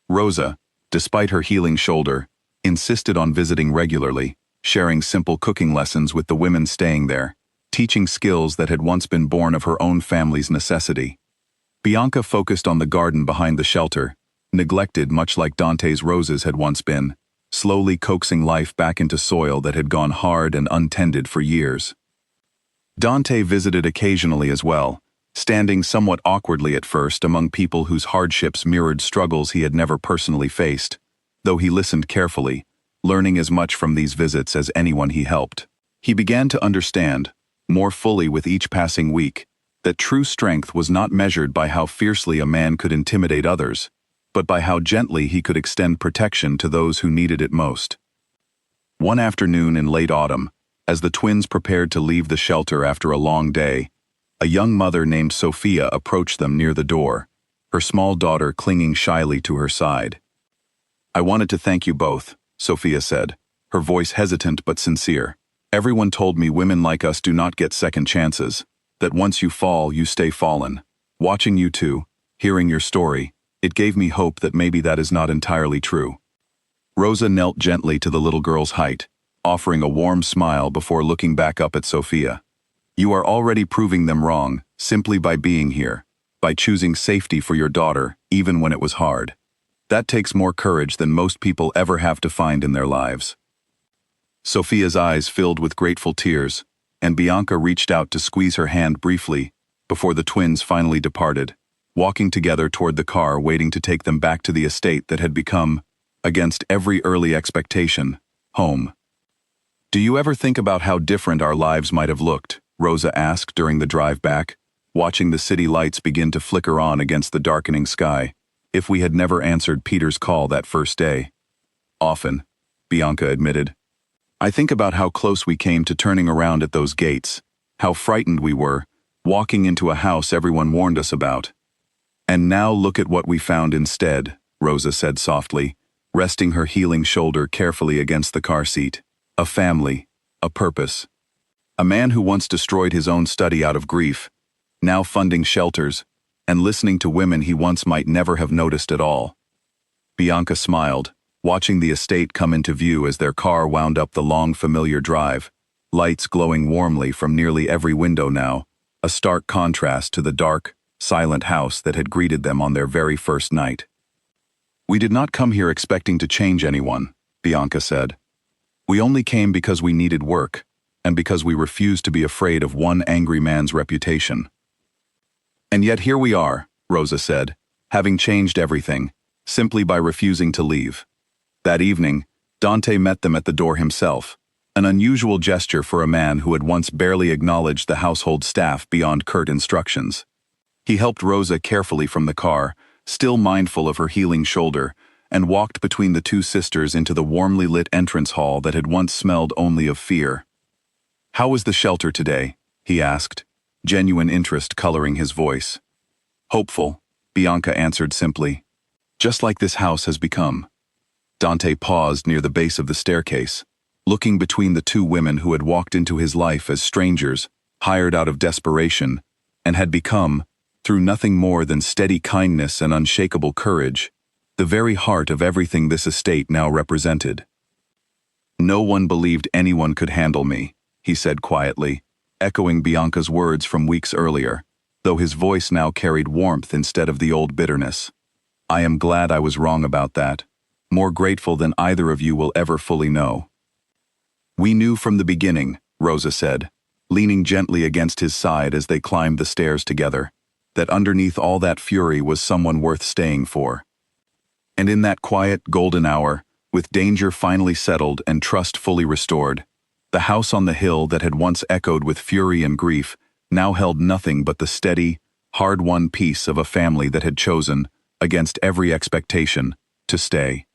Rosa, despite her healing shoulder, insisted on visiting regularly, sharing simple cooking lessons with the women staying there, teaching skills that had once been born of her own family's necessity. Bianca focused on the garden behind the shelter, neglected much like Dante's roses had once been, slowly coaxing life back into soil that had gone hard and untended for years. Dante visited occasionally as well, standing somewhat awkwardly at first among people whose hardships mirrored struggles he had never personally faced, though he listened carefully, learning as much from these visits as anyone he helped. He began to understand, more fully with each passing week, that true strength was not measured by how fiercely a man could intimidate others, but by how gently he could extend protection to those who needed it most. One afternoon in late autumn, as the twins prepared to leave the shelter after a long day, A young mother named Sophia approached them near the door, her small daughter clinging shyly to her side. "I wanted to thank you both," Sophia said, her voice hesitant but sincere. "Everyone told me women like us do not get second chances, that once you fall, you stay fallen. Watching you two, hearing your story, it gave me hope that maybe that is not entirely true." Rosa knelt gently to the little girl's height, offering a warm smile before looking back up at Sophia. "You are already proving them wrong, simply by being here, by choosing safety for your daughter, even when it was hard. That takes more courage than most people ever have to find in their lives." Sophia's eyes filled with grateful tears, and Bianca reached out to squeeze her hand briefly before the twins finally departed, walking together toward the car waiting to take them back to the estate that had become, against every early expectation, home. "Do you ever think about how different our lives might have looked?" Rosa asked during the drive back, watching the city lights begin to flicker on against the darkening sky, "if we had never answered Peter's call that first day?" "Often," Bianca admitted. "I think about how close we came to turning around at those gates, how frightened we were, walking into a house everyone warned us about. And now look at what we found instead," Rosa said softly, resting her healing shoulder carefully against the car seat. "A family, a purpose. A man who once destroyed his own study out of grief, now funding shelters, and listening to women he once might never have noticed at all." Bianca smiled, watching the estate come into view as their car wound up the long familiar drive, lights glowing warmly from nearly every window now, a stark contrast to the dark, silent house that had greeted them on their very first night. "We did not come here expecting to change anyone," Bianca said. "We only came because we needed work, and because we refused to be afraid of one angry man's reputation." "And yet here we are," Rosa said, "having changed everything, simply by refusing to leave." That evening, Dante met them at the door himself, an unusual gesture for a man who had once barely acknowledged the household staff beyond curt instructions. He helped Rosa carefully from the car, still mindful of her healing shoulder, and walked between the two sisters into the warmly lit entrance hall that had once smelled only of fear. "How was the shelter today?" he asked, genuine interest coloring his voice. "Hopeful," Bianca answered simply. "Just like this house has become." Dante paused near the base of the staircase, looking between the two women who had walked into his life as strangers, hired out of desperation, and had become, through nothing more than steady kindness and unshakable courage, the very heart of everything this estate now represented. "No one believed anyone could handle me," he said quietly, echoing Bianca's words from weeks earlier, though his voice now carried warmth instead of the old bitterness. "I am glad I was wrong about that, more grateful than either of you will ever fully know." "We knew from the beginning," Rosa said, leaning gently against his side as they climbed the stairs together, "that underneath all that fury was someone worth staying for." And in that quiet, golden hour, with danger finally settled and trust fully restored, the house on the hill that had once echoed with fury and grief now held nothing but the steady, hard-won peace of a family that had chosen, against every expectation, to stay.